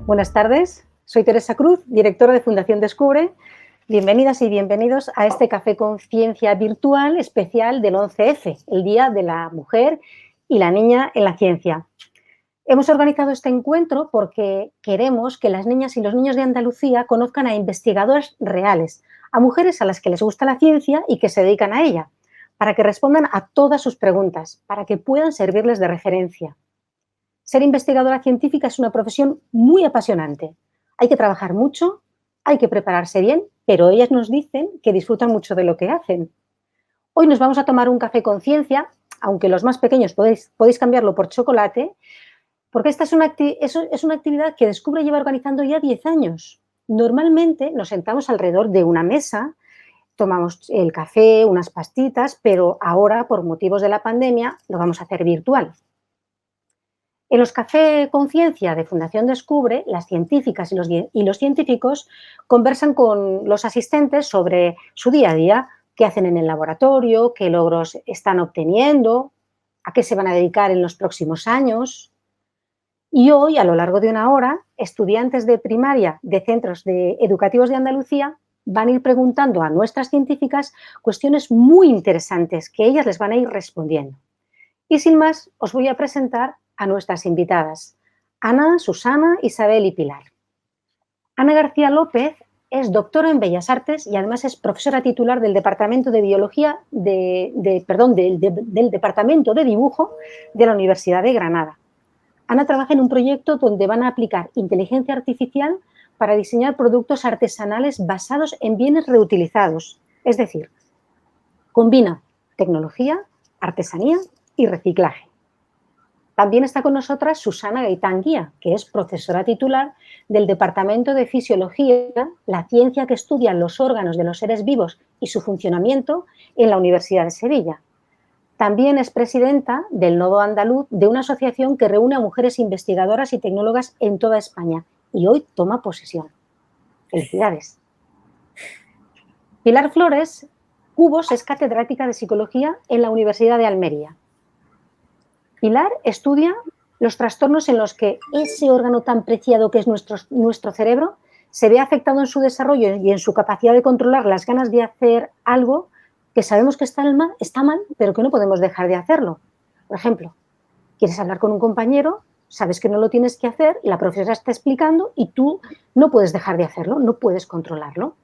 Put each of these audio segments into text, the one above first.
Buenas tardes, soy Teresa Cruz, directora de Fundación Descubre. Bienvenidas y bienvenidos a este Café con Ciencia virtual especial del 11F, el Día de la Mujer y la Niña en la Ciencia. Hemos organizado este encuentro porque queremos que las niñas y los niños de Andalucía conozcan a investigadoras reales, a mujeres a las que les gusta la ciencia y que se dedican a ella, para que respondan a todas sus preguntas, para que puedan servirles de referencia. Ser investigadora científica es una profesión muy apasionante. Hay que trabajar mucho, hay que prepararse bien, pero ellas nos dicen que disfrutan mucho de lo que hacen. Hoy nos vamos a tomar un café con ciencia, aunque los más pequeños podéis cambiarlo por chocolate, porque esta es una actividad que Descubre lleva organizando ya 10 años. Normalmente nos sentamos alrededor de una mesa, tomamos el café, unas pastitas, pero ahora, por motivos de la pandemia, lo vamos a hacer virtual. En los Café Conciencia de Fundación Descubre, las científicas y los científicos conversan con los asistentes sobre su día a día, qué hacen en el laboratorio, qué logros están obteniendo, a qué se van a dedicar en los próximos años. Y hoy, a lo largo de una hora, estudiantes de primaria de centros educativos de Andalucía van a ir preguntando a nuestras científicas cuestiones muy interesantes que ellas les van a ir respondiendo. Y sin más, os voy a presentar a nuestras invitadas, Ana, Susana, Isabel y Pilar. Ana García López es doctora en Bellas Artes y además es profesora titular del Departamento de Biología, del Departamento de Dibujo de la Universidad de Granada. Ana trabaja en un proyecto donde van a aplicar inteligencia artificial para diseñar productos artesanales basados en bienes reutilizados, es decir, combina tecnología, artesanía y reciclaje. También está con nosotras Susana Gaitán Guía, que es profesora titular del Departamento de Fisiología, la ciencia que estudia los órganos de los seres vivos y su funcionamiento en la Universidad de Sevilla. También es presidenta del Nodo Andaluz, de una asociación que reúne a mujeres investigadoras y tecnólogas en toda España, y hoy toma posesión. Felicidades. Pilar Flores Cubos es catedrática de Psicología en la Universidad de Almería. Pilar estudia los trastornos en los que ese órgano tan preciado que es nuestro cerebro se ve afectado en su desarrollo y en su capacidad de controlar las ganas de hacer algo que sabemos que está mal, pero que no podemos dejar de hacerlo. Por ejemplo, quieres hablar con un compañero, sabes que no lo tienes que hacer, la profesora está explicando y tú no puedes dejar de hacerlo, no puedes controlarlo.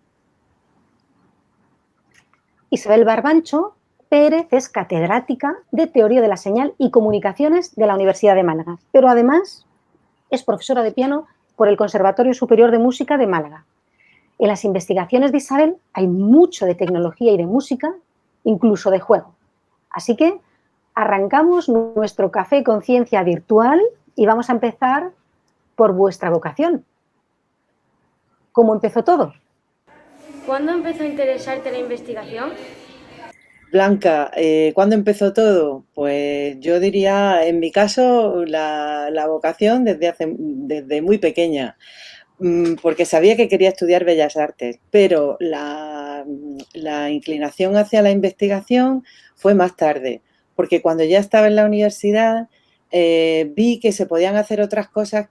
Isabel Barbancho Pérez es catedrática de Teoría de la Señal y Comunicaciones de la Universidad de Málaga, pero además es profesora de piano por el Conservatorio Superior de Música de Málaga. En las investigaciones de Isabel hay mucho de tecnología y de música, incluso de juego. Así que arrancamos nuestro Café con Ciencia virtual y vamos a empezar por vuestra vocación. ¿Cómo empezó todo? ¿Cuándo empezó a interesarte la investigación? Blanca, ¿cuándo empezó todo? Pues yo diría, en mi caso, la vocación desde muy pequeña, porque sabía que quería estudiar Bellas Artes, pero la inclinación hacia la investigación fue más tarde, porque cuando ya estaba en la universidad vi que se podían hacer otras cosas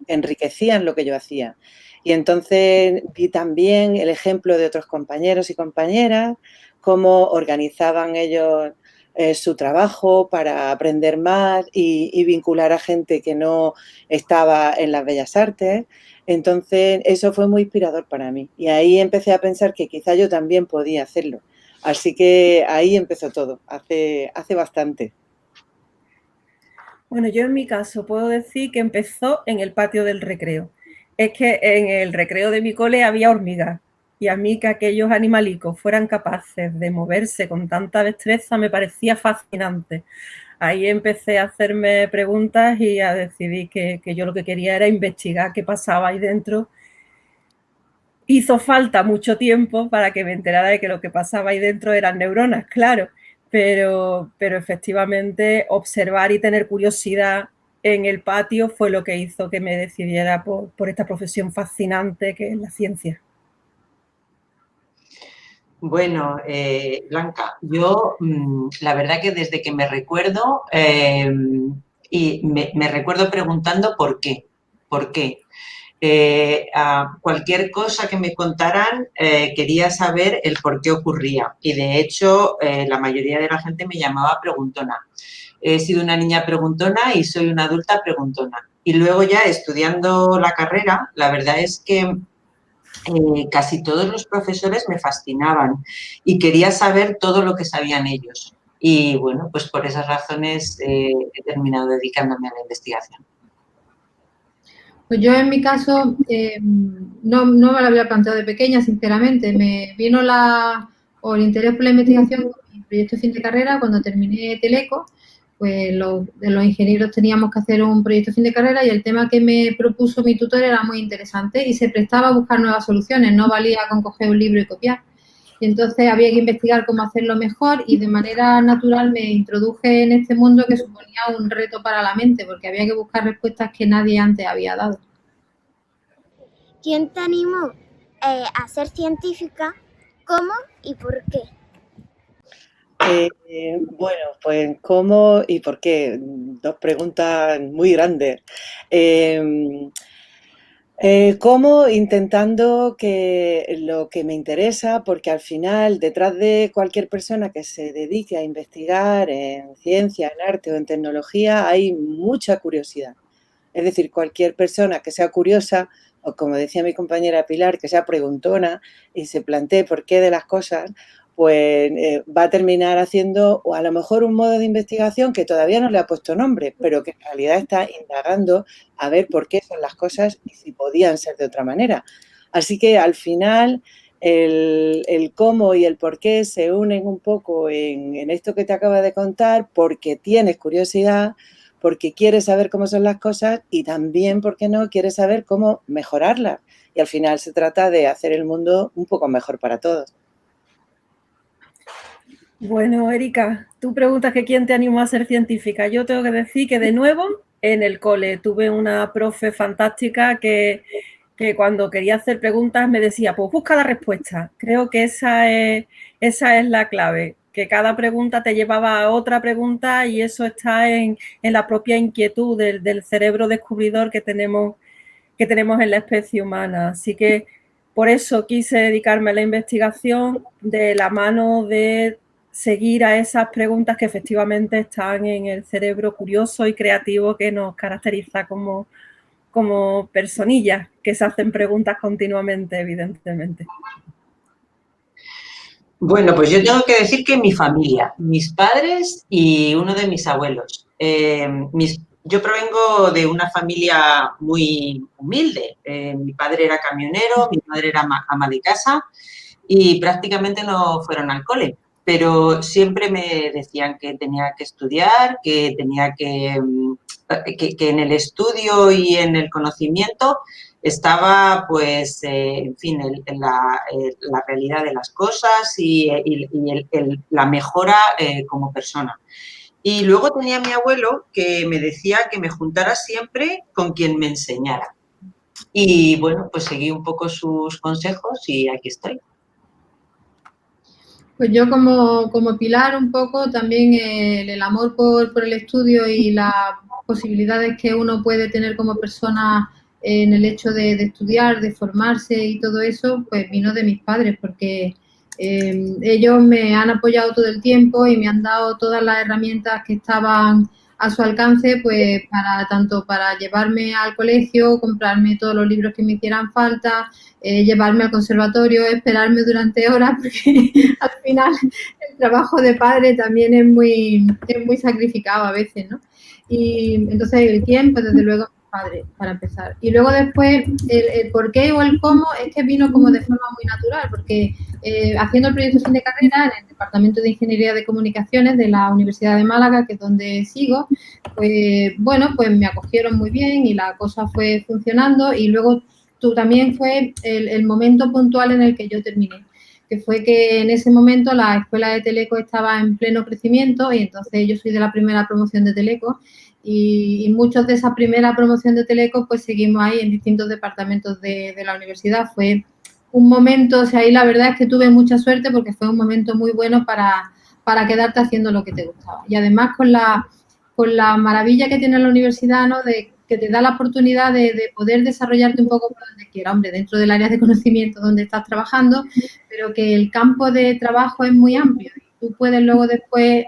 enriquecían lo que yo hacía. Y entonces vi también el ejemplo de otros compañeros y compañeras, cómo organizaban ellos su trabajo para aprender más y vincular a gente que no estaba en las bellas artes. Entonces eso fue muy inspirador para mí y ahí empecé a pensar que quizá yo también podía hacerlo. Así que ahí empezó todo, hace bastante. Bueno, yo en mi caso puedo decir que empezó en el patio del recreo. Es que en el recreo de mi cole había hormigas y a mí que aquellos animalicos fueran capaces de moverse con tanta destreza me parecía fascinante. Ahí empecé a hacerme preguntas y a decidir que yo lo que quería era investigar qué pasaba ahí dentro. Hizo falta mucho tiempo para que me enterara de que lo que pasaba ahí dentro eran neuronas, claro, pero efectivamente observar y tener curiosidad en el patio fue lo que hizo que me decidiera por esta profesión fascinante que es la ciencia. Bueno, Blanca, yo la verdad que desde que me recuerdo y me recuerdo preguntando por qué. ¿Por qué? A cualquier cosa que me contaran quería saber el por qué ocurría y de hecho la mayoría de la gente me llamaba preguntona. He sido una niña preguntona y soy una adulta preguntona. Y luego ya estudiando la carrera, la verdad es que casi todos los profesores me fascinaban y quería saber todo lo que sabían ellos. Y bueno, pues por esas razones he terminado dedicándome a la investigación. Pues yo en mi caso no me lo había planteado de pequeña, sinceramente. Me vino el interés por la investigación con mi proyecto de fin de carrera cuando terminé Teleco. Pues los ingenieros teníamos que hacer un proyecto de fin de carrera y el tema que me propuso mi tutor era muy interesante y se prestaba a buscar nuevas soluciones, no valía con coger un libro y copiar. Y entonces había que investigar cómo hacerlo mejor y de manera natural me introduje en este mundo que suponía un reto para la mente porque había que buscar respuestas que nadie antes había dado. ¿Quién te animó a ser científica? ¿Cómo y por qué? Bueno, pues ¿cómo y por qué? Dos preguntas muy grandes. ¿Cómo? Intentando que lo que me interesa, porque al final detrás de cualquier persona que se dedique a investigar en ciencia, en arte o en tecnología hay mucha curiosidad. Es decir, cualquier persona que sea curiosa, o como decía mi compañera Pilar, que sea preguntona y se plantee por qué de las cosas, pues va a terminar haciendo o a lo mejor un modo de investigación que todavía no le ha puesto nombre, pero que en realidad está indagando a ver por qué son las cosas y si podían ser de otra manera. Así que al final el cómo y el por qué se unen un poco en esto que te acabo de contar, porque tienes curiosidad, porque quieres saber cómo son las cosas y también, ¿por qué no?, quieres saber cómo mejorarlas. Y al final se trata de hacer el mundo un poco mejor para todos. Bueno, Erika, tú preguntas que quién te animó a ser científica. Yo tengo que decir que de nuevo en el cole tuve una profe fantástica que cuando quería hacer preguntas me decía, pues busca la respuesta. Creo que esa es la clave, que cada pregunta te llevaba a otra pregunta y eso está en la propia inquietud del cerebro descubridor que tenemos en la especie humana. Así que por eso quise dedicarme a la investigación de la mano de seguir a esas preguntas que efectivamente están en el cerebro curioso y creativo que nos caracteriza como personillas que se hacen preguntas continuamente, evidentemente. Bueno, pues yo tengo que decir que mi familia, mis padres y uno de mis abuelos. Yo provengo de una familia muy humilde. Mi padre era camionero, mi madre era ama de casa y prácticamente no fueron al cole. Pero siempre me decían que tenía que estudiar, que tenía que en el estudio y en el conocimiento estaba, pues, en fin, la realidad de las cosas y la mejora como persona. Y luego tenía a mi abuelo que me decía que me juntara siempre con quien me enseñara. Y bueno, pues seguí un poco sus consejos y aquí estoy. Pues yo como Pilar un poco también el amor por el estudio y las posibilidades que uno puede tener como persona en el hecho de estudiar, de formarse y todo eso, pues vino de mis padres porque ellos me han apoyado todo el tiempo y me han dado todas las herramientas que estaban a su alcance, pues tanto para llevarme al colegio, comprarme todos los libros que me hicieran falta, llevarme al conservatorio, esperarme durante horas, porque al final el trabajo de padre también es muy sacrificado a veces, ¿no? Y entonces el quién, pues desde luego padre, para empezar. Y luego después el por qué o el cómo es que vino como de forma muy natural, porque haciendo el proyecto fin de carrera en el Departamento de Ingeniería de Comunicaciones de la Universidad de Málaga, que es donde sigo, pues bueno, pues me acogieron muy bien y la cosa fue funcionando y luego también fue el momento puntual en el que yo terminé, que fue que en ese momento la escuela de Teleco estaba en pleno crecimiento y entonces yo soy de la primera promoción de Teleco y muchos de esa primera promoción de Teleco pues seguimos ahí en distintos departamentos de la universidad. Fue un momento, o sea, ahí la verdad es que tuve mucha suerte porque fue un momento muy bueno para quedarte haciendo lo que te gustaba. Y además con con la maravilla que tiene la universidad, ¿no? De que te da la oportunidad de poder desarrollarte un poco por donde quiera, hombre, dentro del área de conocimiento donde estás trabajando, pero que el campo de trabajo es muy amplio. Tú puedes luego después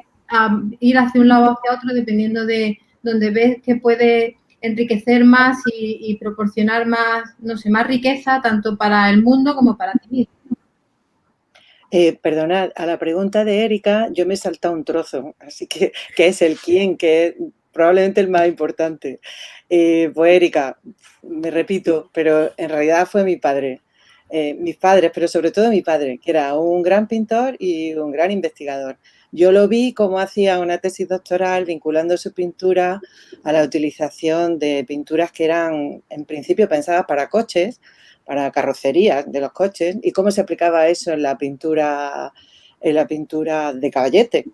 ir hacia un lado o hacia otro dependiendo de donde ves que puedes enriquecer más y proporcionar más, no sé, más riqueza tanto para el mundo como para ti mismo. Perdonad, a la pregunta de Erika yo me he saltado un trozo, así que es el quién, que es probablemente el más importante. Pues Erika, me repito, pero en realidad fue mi padre, mis padres, pero sobre todo mi padre, que era un gran pintor y un gran investigador. Yo lo vi cómo hacía una tesis doctoral vinculando su pintura a la utilización de pinturas que eran en principio pensadas para coches, para carrocerías de los coches, y cómo se aplicaba eso en la pintura de caballete.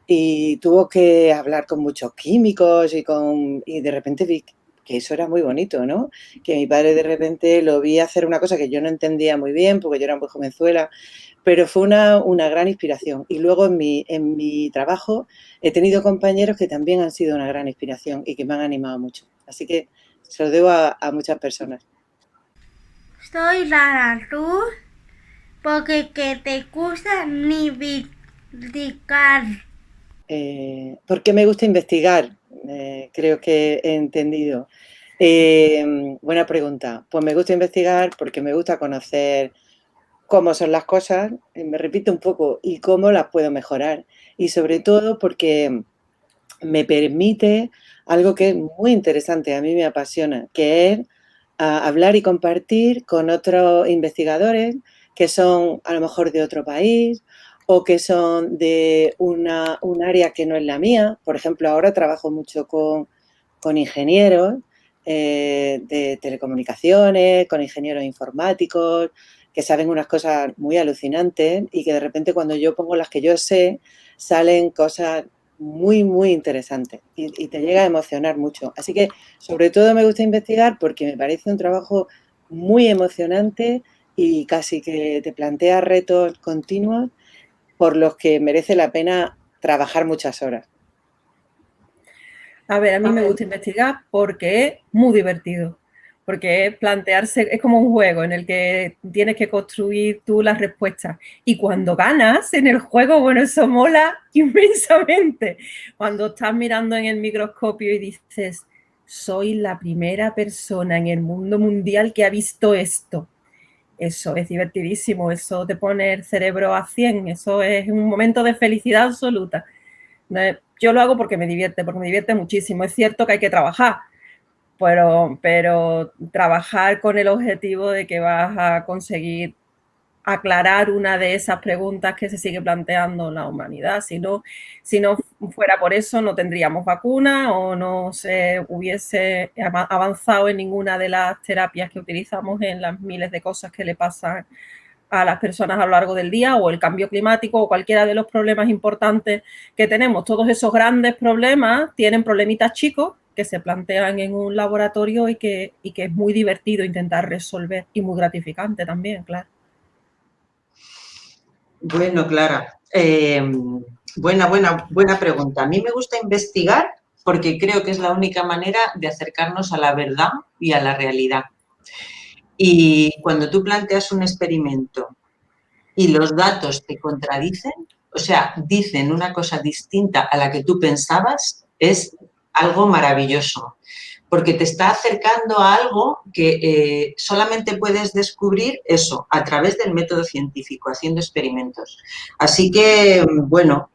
Y tuvo que hablar con muchos químicos y de repente vi que eso era muy bonito, ¿no? Que mi padre de repente lo vi hacer una cosa que yo no entendía muy bien porque yo era muy jovenzuela, pero fue una gran inspiración. Y luego en mi trabajo he tenido compañeros que también han sido una gran inspiración y que me han animado mucho. Así que se lo debo a muchas personas. Soy Lara Luz porque que te gusta investigar. ¿Por qué me gusta investigar? Creo que he entendido. Buena pregunta. Pues me gusta investigar porque me gusta conocer cómo son las cosas, me repito un poco, y cómo las puedo mejorar. Y sobre todo porque me permite algo que es muy interesante, a mí me apasiona, que es hablar y compartir con otros investigadores que son a lo mejor de otro país o que son de un área que no es la mía. Por ejemplo, ahora trabajo mucho con ingenieros de telecomunicaciones, con ingenieros informáticos, que saben unas cosas muy alucinantes y que de repente cuando yo pongo las que yo sé, salen cosas muy, muy interesantes y te llega a emocionar mucho. Así que sobre todo me gusta investigar porque me parece un trabajo muy emocionante y casi que te plantea retos continuos por los que merece la pena trabajar muchas horas. A ver, a mí me gusta investigar porque es muy divertido, porque es plantearse, es como un juego en el que tienes que construir tú las respuestas. Y cuando ganas en el juego, bueno, eso mola inmensamente. Cuando estás mirando en el microscopio y dices, soy la primera persona en el mundo mundial que ha visto esto. Eso es divertidísimo, eso te pone el cerebro a 100, eso es un momento de felicidad absoluta. Yo lo hago porque me divierte muchísimo. Es cierto que hay que trabajar, pero trabajar con el objetivo de que vas a conseguir aclarar una de esas preguntas que se sigue planteando la humanidad. Si no fuera por eso, no tendríamos vacuna o no se hubiese avanzado en ninguna de las terapias que utilizamos en las miles de cosas que le pasan a las personas a lo largo del día, o el cambio climático o cualquiera de los problemas importantes que tenemos. Todos esos grandes problemas tienen problemitas chicos que se plantean en un laboratorio y que es muy divertido intentar resolver y muy gratificante también, claro. Bueno, Clara, buena pregunta. A mí me gusta investigar porque creo que es la única manera de acercarnos a la verdad y a la realidad. Y cuando tú planteas un experimento y los datos te contradicen, o sea, dicen una cosa distinta a la que tú pensabas, es algo maravilloso, porque te está acercando a algo que solamente puedes descubrir eso a través del método científico, haciendo experimentos. Así que, bueno,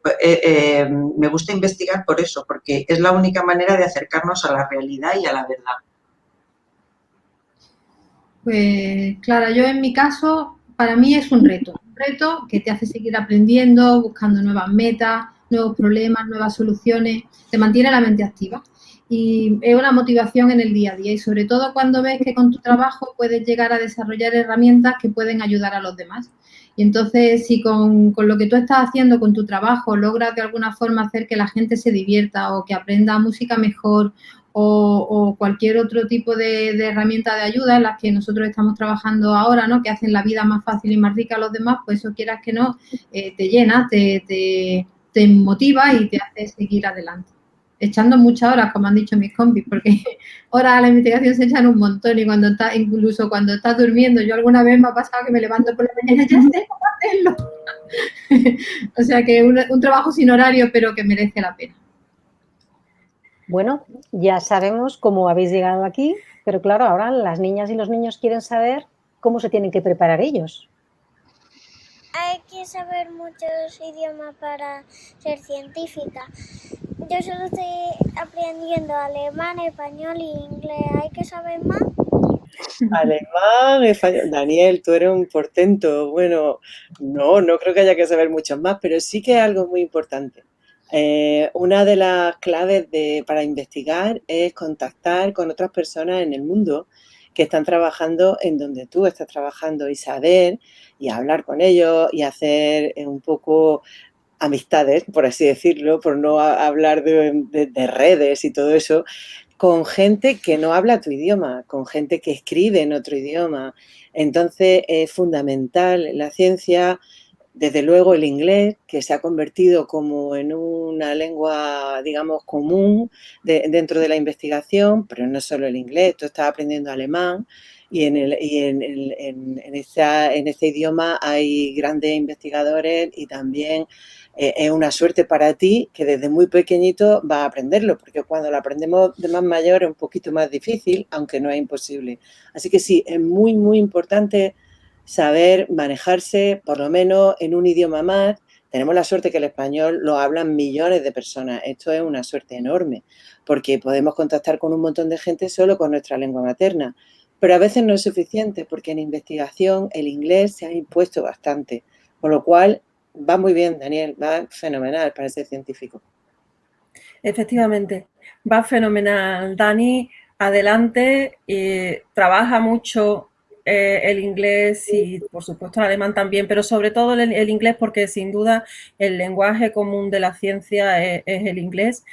me gusta investigar por eso, porque es la única manera de acercarnos a la realidad y a la verdad. Pues, Clara, yo en mi caso, para mí es un reto que te hace seguir aprendiendo, buscando nuevas metas, nuevos problemas, nuevas soluciones, te mantiene la mente activa y es una motivación en el día a día y sobre todo cuando ves que con tu trabajo puedes llegar a desarrollar herramientas que pueden ayudar a los demás. Y entonces, si con lo que tú estás haciendo con tu trabajo logras de alguna forma hacer que la gente se divierta o que aprenda música mejor o cualquier otro tipo de herramienta de ayuda en las que nosotros estamos trabajando ahora, ¿no? Que hacen la vida más fácil y más rica a los demás, pues eso quieras que no, te llena, te motiva y te hace seguir adelante. echando muchas horas, como han dicho mis compis, porque horas a la investigación se echan un montón y incluso cuando estás durmiendo, yo alguna vez me ha pasado que me levanto por la mañana y ya sé cómo hacerlo. O sea que un trabajo sin horario, pero que merece la pena. Bueno, ya sabemos cómo habéis llegado aquí, pero claro, ahora las niñas y los niños quieren saber cómo se tienen que preparar ellos. Hay que saber muchos idiomas para ser científica. Yo solo estoy aprendiendo alemán, español e inglés. ¿Hay que saber más? Alemán, español. Daniel, tú eres un portento. Bueno, no creo que haya que saber muchos más, pero sí que es algo muy importante. Una de las claves para investigar es contactar con otras personas en el mundo que están trabajando en donde tú estás trabajando y saber y hablar con ellos y hacer un poco amistades, por así decirlo, por no hablar de redes y todo eso, con gente que no habla tu idioma, con gente que escribe en otro idioma. Entonces es fundamental en la ciencia, desde luego el inglés, que se ha convertido como en una lengua, digamos, común dentro de la investigación, pero no solo el inglés, tú estás aprendiendo alemán y en ese idioma hay grandes investigadores y también es una suerte para ti que desde muy pequeñito vas a aprenderlo, porque cuando lo aprendemos de más mayor es un poquito más difícil, aunque no es imposible. Así que sí, es muy, muy importante saber manejarse por lo menos en un idioma más. Tenemos la suerte que el español lo hablan millones de personas. Esto es una suerte enorme, porque podemos contactar con un montón de gente solo con nuestra lengua materna. Pero a veces no es suficiente, porque en investigación el inglés se ha impuesto bastante, con lo cual va muy bien, Daniel, va fenomenal para ser científico. Efectivamente, va fenomenal. Dani, adelante, trabaja mucho el inglés y, por supuesto, el alemán también, pero sobre todo el inglés porque, sin duda, el lenguaje común de la ciencia es el inglés.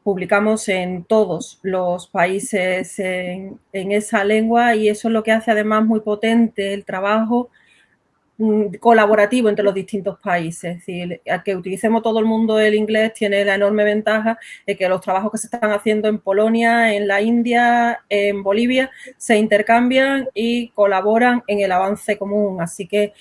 Publicamos en todos los países en esa lengua y eso es lo que hace, además, muy potente el trabajo colaborativo entre los distintos países. Es decir, al que utilicemos todo el mundo el inglés tiene la enorme ventaja de que los trabajos que se están haciendo en Polonia, en la India, en Bolivia, se intercambian y colaboran en el avance común. Así que,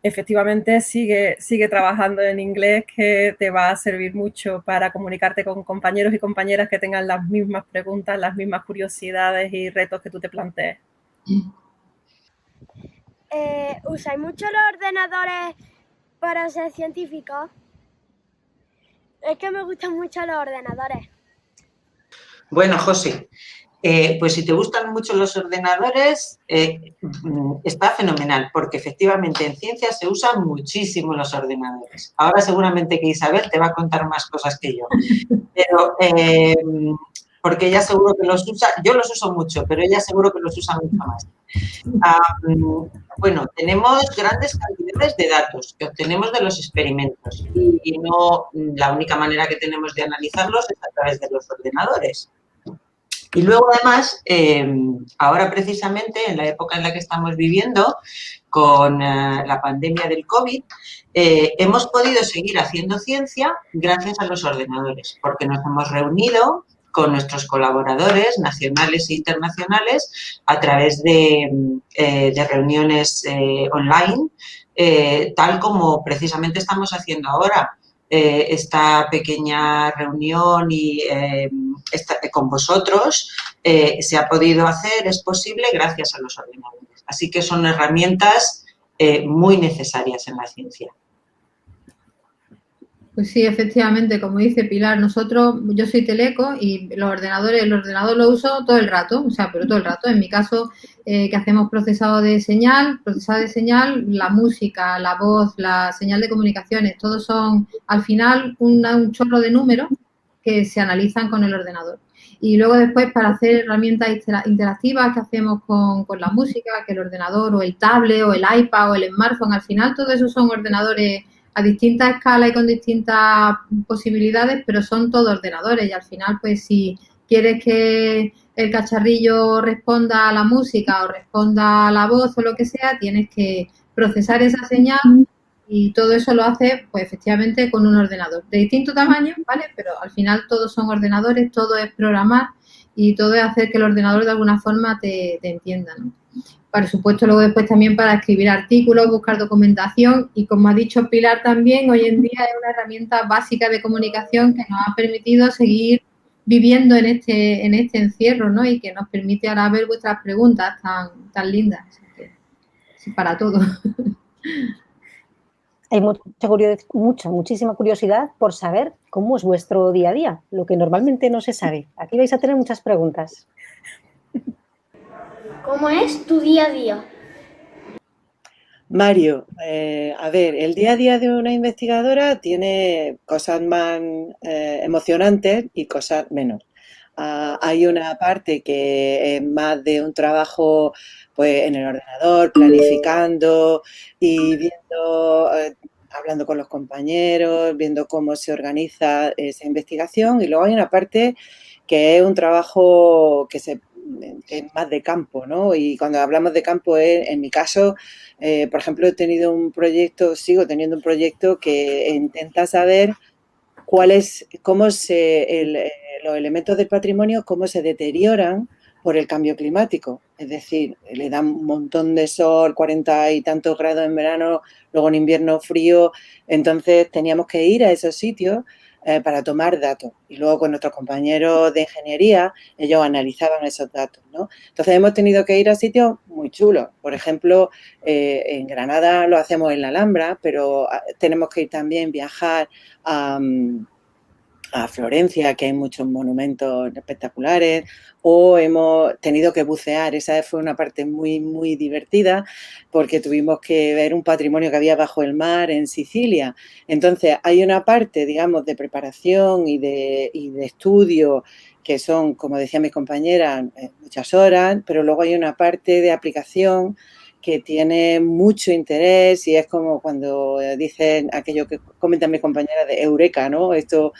efectivamente, sigue trabajando en inglés, que te va a servir mucho para comunicarte con compañeros y compañeras que tengan las mismas preguntas, las mismas curiosidades y retos que tú te plantees. ¿Usáis mucho los ordenadores para ser científicos? Es que me gustan mucho los ordenadores. Bueno, José, pues si te gustan mucho los ordenadores, está fenomenal, porque efectivamente en ciencia se usan muchísimo los ordenadores. Ahora seguramente que Isabel te va a contar más cosas que yo, pero porque ella seguro que los usa, yo los uso mucho, pero ella seguro que los usa mucho más. Bueno, tenemos grandes cantidades de datos que obtenemos de los experimentos y no la única manera que tenemos de analizarlos es a través de los ordenadores. Y luego, además, ahora precisamente, en la época en la que estamos viviendo, con la pandemia del COVID, hemos podido seguir haciendo ciencia gracias a los ordenadores, porque nos hemos reunido con nuestros colaboradores nacionales e internacionales a través de reuniones online, tal como precisamente estamos haciendo ahora. Esta pequeña reunión y con vosotros se ha podido hacer, es posible gracias a los ordenadores. Así que son herramientas muy necesarias en la ciencia. Pues sí, efectivamente, como dice Pilar, yo soy teleco y el ordenador lo uso todo el rato, pero todo el rato. En mi caso, que hacemos procesado de señal, la música, la voz, la señal de comunicaciones, todos son al final un chorro de números que se analizan con el ordenador. Y luego después, para hacer herramientas interactivas que hacemos con la música, que el ordenador o el tablet o el iPad o el smartphone, al final todo eso son ordenadores a distintas escalas y con distintas posibilidades, pero son todos ordenadores y al final, pues si quieres que el cacharrillo responda a la música o responda a la voz o lo que sea, tienes que procesar esa señal Y todo eso lo hace, pues efectivamente, con un ordenador de distinto tamaño, ¿vale? Pero al final todos son ordenadores, todo es programar y todo es hacer que el ordenador de alguna forma te entienda, ¿no? Por supuesto, luego después también para escribir artículos, buscar documentación y, como ha dicho Pilar también, hoy en día es una herramienta básica de comunicación que nos ha permitido seguir viviendo en este encierro, ¿no? Y que nos permite ahora ver vuestras preguntas tan lindas. Así que, sí, para todo. Hay muchísima curiosidad por saber cómo es vuestro día a día, lo que normalmente no se sabe. Aquí vais a tener muchas preguntas. ¿Cómo es tu día a día? Mario, a ver, el día a día de una investigadora tiene cosas más emocionantes y cosas menos. Hay una parte que es más de un trabajo pues, en el ordenador, planificando y viendo, hablando con los compañeros, viendo cómo se organiza esa investigación. Y luego hay una parte que es un trabajo que es más de campo, ¿no? Y cuando hablamos de campo, en mi caso, por ejemplo, sigo teniendo un proyecto que intenta saber los elementos del patrimonio, cómo se deterioran por el cambio climático. Es decir, le dan un montón de sol, 40 y tantos grados en verano, luego en invierno frío. Entonces teníamos que ir a esos sitios para tomar datos. Y luego con nuestros compañeros de ingeniería, ellos analizaban esos datos, ¿no? Entonces hemos tenido que ir a sitios muy chulos. Por ejemplo, en Granada lo hacemos en la Alhambra, pero tenemos que ir también, viajar a Florencia, que hay muchos monumentos espectaculares, o hemos tenido que bucear. Esa fue una parte muy, muy divertida, porque tuvimos que ver un patrimonio que había bajo el mar en Sicilia. Entonces, hay una parte, digamos, de preparación y de estudio, que son, como decía mi compañera, muchas horas, pero luego hay una parte de aplicación que tiene mucho interés y es como cuando dicen aquello que comentan mis compañeras de eureka, ¿no? Esto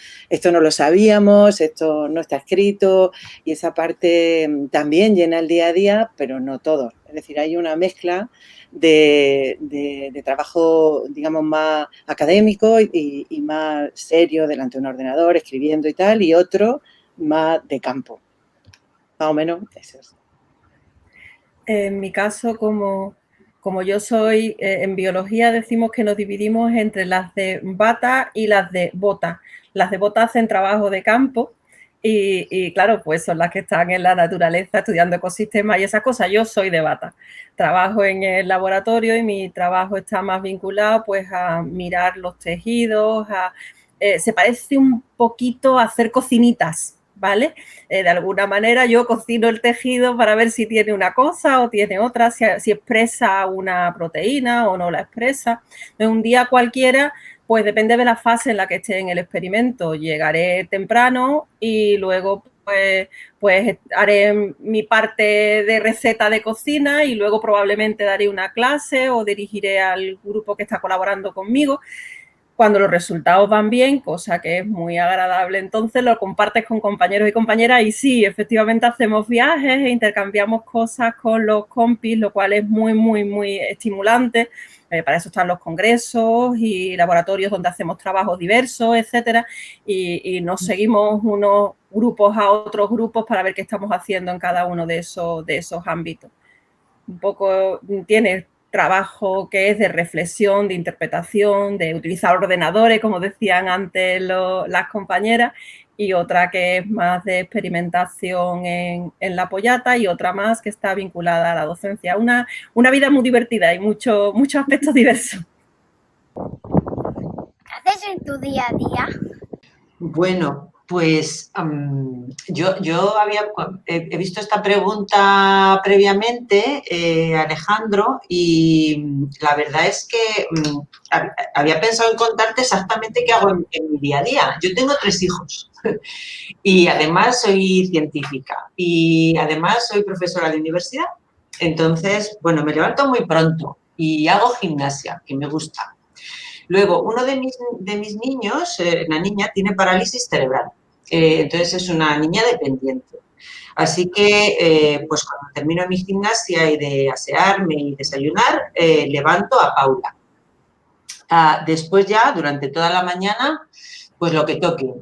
no lo sabíamos, esto no está escrito, y esa parte también llena el día a día, pero no todo. Es decir, hay una mezcla de trabajo, digamos, más académico y más serio delante de un ordenador, escribiendo y tal, y otro más de campo. Más o menos eso es. En mi caso, como yo soy en biología, decimos que nos dividimos entre las de bata y las de bota. Las de bota hacen trabajo de campo y claro, pues son las que están en la naturaleza estudiando ecosistemas y esas cosas. Yo soy de bata. Trabajo en el laboratorio y mi trabajo está más vinculado pues a mirar los tejidos, se parece un poquito a hacer cocinitas, ¿vale? De alguna manera yo cocino el tejido para ver si tiene una cosa o tiene otra, si expresa una proteína o no la expresa. De un día cualquiera, pues depende de la fase en la que esté en el experimento. Llegaré temprano y luego pues haré mi parte de receta de cocina y luego probablemente daré una clase o dirigiré al grupo que está colaborando conmigo. Cuando los resultados van bien, cosa que es muy agradable, entonces lo compartes con compañeros y compañeras y sí, efectivamente hacemos viajes e intercambiamos cosas con los compis, lo cual es muy, muy, muy estimulante. Para eso están los congresos y laboratorios donde hacemos trabajos diversos, etcétera, y nos seguimos unos grupos a otros grupos para ver qué estamos haciendo en cada uno de esos ámbitos. Un poco tienes trabajo que es de reflexión, de interpretación, de utilizar ordenadores, como decían antes las compañeras, y otra que es más de experimentación en la Pollata y otra más que está vinculada a la docencia. Una vida muy divertida y muchos aspectos diversos. ¿Qué haces en tu día a día? Bueno, pues yo he visto esta pregunta previamente, Alejandro, y la verdad es que había pensado en contarte exactamente qué hago en mi día a día. Yo tengo 3 hijos y además soy científica y además soy profesora de universidad. Entonces, bueno, me levanto muy pronto y hago gimnasia, que me gusta. Luego, uno de mis niños, la niña, tiene parálisis cerebral. Entonces, es una niña dependiente. Así que, pues cuando termino mi gimnasia y de asearme y desayunar, levanto a Paula. Después ya, durante toda la mañana, pues lo que toque.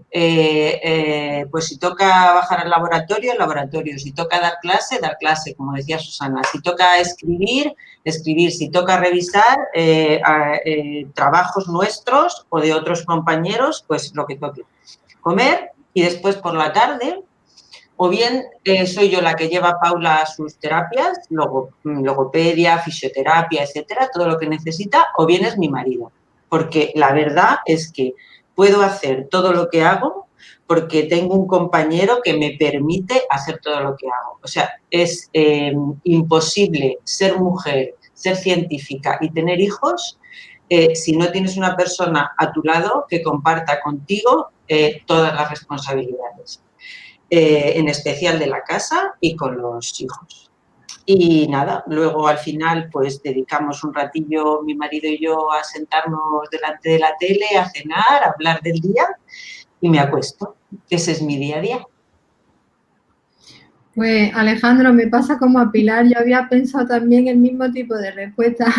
Pues si toca bajar al laboratorio, el laboratorio. Si toca dar clase, como decía Susana. Si toca escribir, escribir. Si toca revisar trabajos nuestros o de otros compañeros, pues lo que toque. Comer y después por la tarde, o bien soy yo la que lleva a Paula a sus terapias, logopedia, fisioterapia, etcétera, todo lo que necesita, o bien es mi marido. Porque la verdad es que puedo hacer todo lo que hago porque tengo un compañero que me permite hacer todo lo que hago. O sea, es imposible ser mujer, ser científica y tener hijos si no tienes una persona a tu lado que comparta contigo todas las responsabilidades. En especial de la casa y con los hijos. Y nada, luego al final pues dedicamos un ratillo mi marido y yo a sentarnos delante de la tele, a cenar, a hablar del día y me acuesto. Ese es mi día a día. Pues Alejandro, me pasa como a Pilar, yo había pensado también el mismo tipo de respuesta.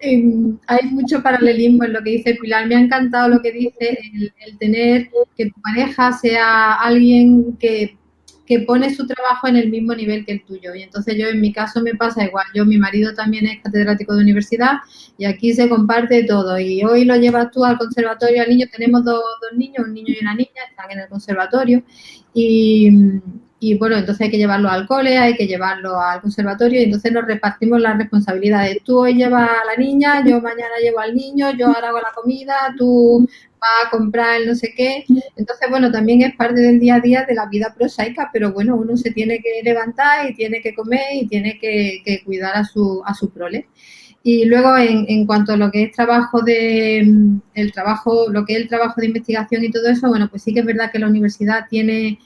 Hay mucho paralelismo en lo que dice Pilar. Me ha encantado lo que dice, el tener que tu pareja sea alguien que pone su trabajo en el mismo nivel que el tuyo. Y entonces yo en mi caso me pasa igual. Mi marido también es catedrático de universidad y aquí se comparte todo. Y hoy lo llevas tú al conservatorio al niño. Tenemos dos niños, un niño y una niña, están en el conservatorio. Y bueno, entonces hay que llevarlo al cole, hay que llevarlo al conservatorio y entonces nos repartimos las responsabilidades. Tú hoy llevas a la niña, yo mañana llevo al niño, yo ahora hago la comida, tú vas a comprar el no sé qué. Entonces, bueno, también es parte del día a día de la vida prosaica, pero bueno, uno se tiene que levantar y tiene que comer y tiene que cuidar a su prole. Y luego, en cuanto a lo que es lo que es el trabajo de investigación y todo eso, bueno, pues sí que es verdad que la universidad tiene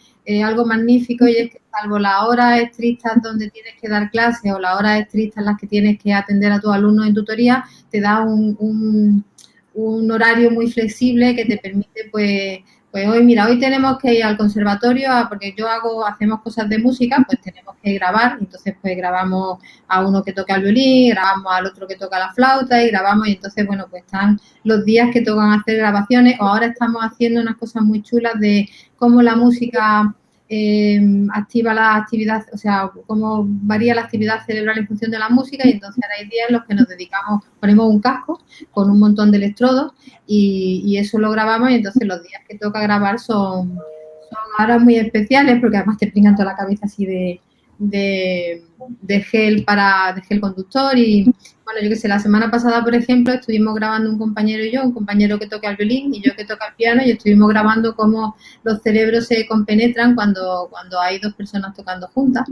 algo magnífico y es que salvo las horas estrictas donde tienes que dar clases o las horas estrictas en las que tienes que atender a tus alumnos en tutoría, te da un horario muy flexible que te permite pues hoy tenemos que ir al conservatorio porque hacemos cosas de música, pues tenemos que grabar, entonces pues grabamos a uno que toca el violín, grabamos al otro que toca la flauta y grabamos y entonces bueno, pues están los días que tocan hacer grabaciones o ahora estamos haciendo unas cosas muy chulas de cómo la música activa la actividad, o sea, cómo varía la actividad cerebral en función de la música y entonces ahora hay días en los que nos dedicamos, ponemos un casco con un montón de electrodos y eso lo grabamos y entonces los días que toca grabar son ahora muy especiales porque además te pringan toda la cabeza así de gel de gel conductor y bueno, yo qué sé, la semana pasada, por ejemplo, estuvimos grabando un compañero y yo, un compañero que toca el violín y yo que toca el piano y estuvimos grabando cómo los cerebros se compenetran cuando hay dos personas tocando juntas.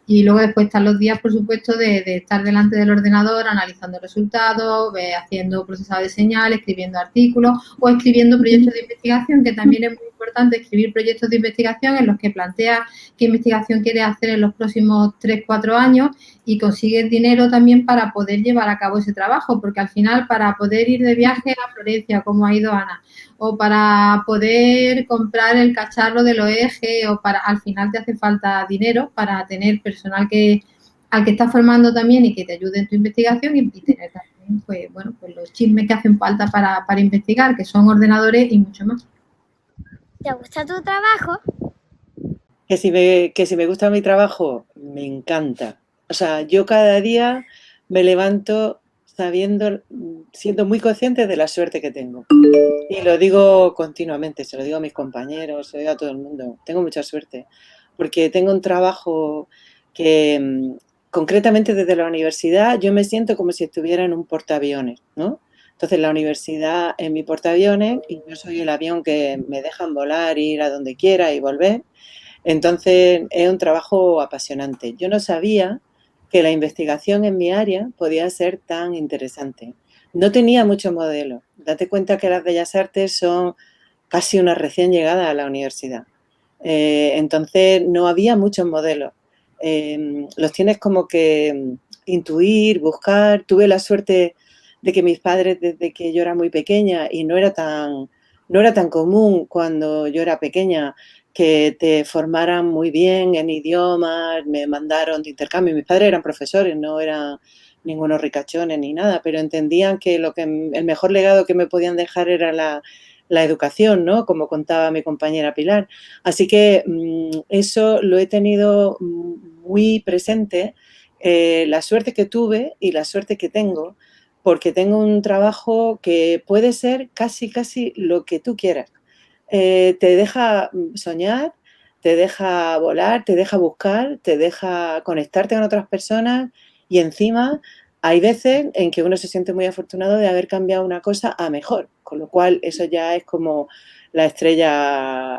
Y luego después están los días, por supuesto, de estar delante del ordenador analizando resultados, haciendo procesado de señal, escribiendo artículos o escribiendo proyectos de investigación, que también es muy importante escribir proyectos de investigación en los que planteas qué investigación quieres hacer en los próximos 3-4 años y consigues dinero también para poder llevar a cabo ese trabajo, porque al final para poder ir de viaje a Florencia, como ha ido Ana, o para poder comprar el cacharro de los ejes o al final te hace falta dinero para tener personal al que estás formando también y que te ayude en tu investigación y tener también pues los chismes que hacen falta para investigar, que son ordenadores y mucho más. ¿Te gusta tu trabajo? Que si me gusta mi trabajo, me encanta. O sea, yo cada día me levanto siendo muy consciente de la suerte que tengo. Y lo digo continuamente, se lo digo a mis compañeros, se lo digo a todo el mundo. Tengo mucha suerte porque tengo un trabajo que, concretamente desde la universidad, yo me siento como si estuviera en un portaaviones, ¿no? Entonces la universidad es mi portaaviones y yo soy el avión que me dejan volar, ir a donde quiera y volver. Entonces es un trabajo apasionante. Yo no sabía que la investigación en mi área podía ser tan interesante. No tenía muchos modelos. Date cuenta que las Bellas Artes son casi una recién llegada a la universidad. Entonces no había muchos modelos. Los tienes como que intuir, buscar. Tuve la suerte de que mis padres, desde que yo era muy pequeña, y no era tan común cuando yo era pequeña, que te formaran muy bien en idiomas, me mandaron de intercambio. Mis padres eran profesores, no ningunos ricachones ni nada, pero entendían que el mejor legado que me podían dejar era la educación, ¿no? Como contaba mi compañera Pilar. Así que eso lo he tenido muy presente, la suerte que tuve y la suerte que tengo, porque tengo un trabajo que puede ser casi lo que tú quieras. Te deja soñar, te deja volar, te deja buscar, te deja conectarte con otras personas y encima hay veces en que uno se siente muy afortunado de haber cambiado una cosa a mejor, con lo cual eso ya es como la estrella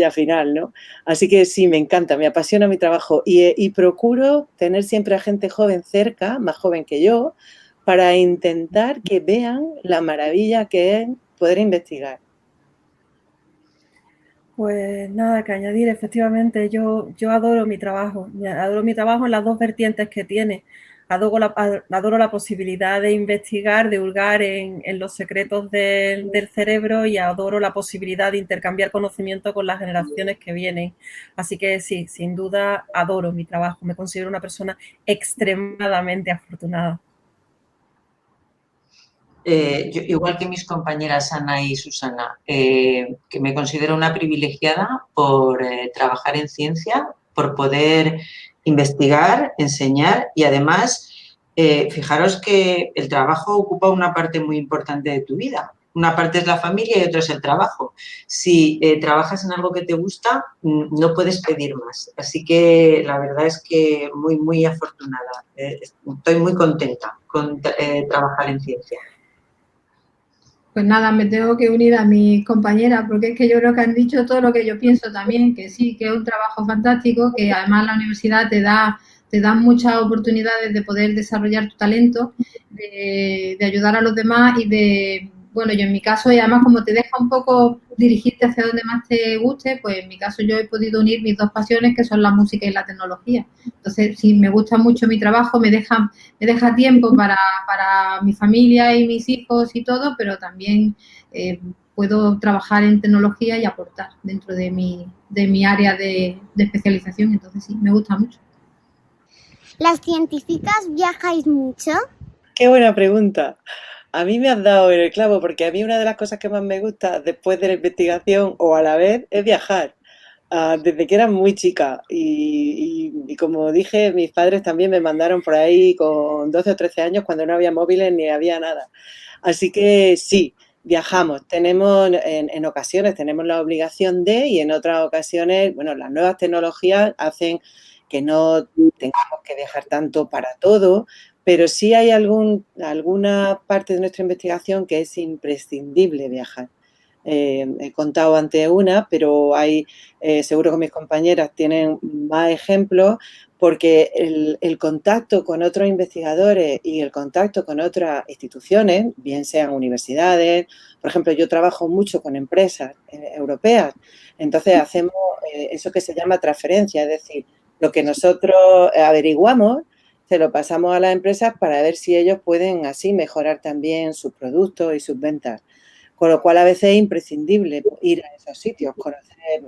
final, ¿no? Así que sí, me encanta, me apasiona mi trabajo y procuro tener siempre a gente joven cerca, más joven que yo, para intentar que vean la maravilla que es poder investigar. Pues nada que añadir, efectivamente, yo adoro mi trabajo en las dos vertientes que tiene. Adoro la posibilidad de investigar, de hurgar en los secretos del cerebro y adoro la posibilidad de intercambiar conocimiento con las generaciones que vienen. Así que sí, sin duda adoro mi trabajo, me considero una persona extremadamente afortunada. Yo, igual que mis compañeras Ana y Susana, que me considero una privilegiada por trabajar en ciencia, por poder investigar, enseñar y además, fijaros que el trabajo ocupa una parte muy importante de tu vida. Una parte es la familia y otra es el trabajo. Si trabajas en algo que te gusta, no puedes pedir más. Así que la verdad es que muy afortunada. Estoy muy contenta con trabajar en ciencia. Pues nada, me tengo que unir a mis compañeras porque es que yo creo que han dicho todo lo que yo pienso también, que sí, que es un trabajo fantástico, que además la universidad te da muchas oportunidades de poder desarrollar tu talento, de ayudar a los demás y de, bueno, yo en mi caso, y además como te deja un poco dirigirte hacia donde más te guste, pues en mi caso yo he podido unir mis dos pasiones, que son la música y la tecnología. Entonces, sí, me gusta mucho mi trabajo, me deja tiempo para mi familia y mis hijos y todo, pero también puedo trabajar en tecnología y aportar dentro de mi área de especialización. Entonces, sí, me gusta mucho. ¿Las científicas viajáis mucho? Qué buena pregunta. A mí me has dado en el clavo porque a mí una de las cosas que más me gusta después de la investigación o a la vez es viajar. Desde que era muy chica y como dije, mis padres también me mandaron por ahí con 12 o 13 años cuando no había móviles ni había nada. Así que sí, viajamos. En ocasiones tenemos la obligación de y en otras ocasiones, bueno, las nuevas tecnologías hacen que no tengamos que viajar tanto para todo, pero sí hay alguna parte de nuestra investigación que es imprescindible viajar. He contado ante una, pero seguro que mis compañeras tienen más ejemplos, porque el contacto con otros investigadores y el contacto con otras instituciones, bien sean universidades, por ejemplo, yo trabajo mucho con empresas europeas, entonces hacemos eso que se llama transferencia, es decir, lo que nosotros averiguamos se lo pasamos a las empresas para ver si ellos pueden así mejorar también sus productos y sus ventas. Con lo cual a veces es imprescindible ir a esos sitios, conocer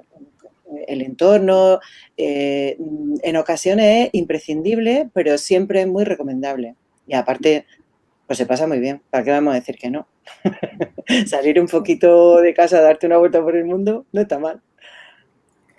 el entorno. En ocasiones es imprescindible, pero siempre es muy recomendable. Y aparte, pues se pasa muy bien. ¿Para qué vamos a decir que no? Salir un poquito de casa, darte una vuelta por el mundo, no está mal.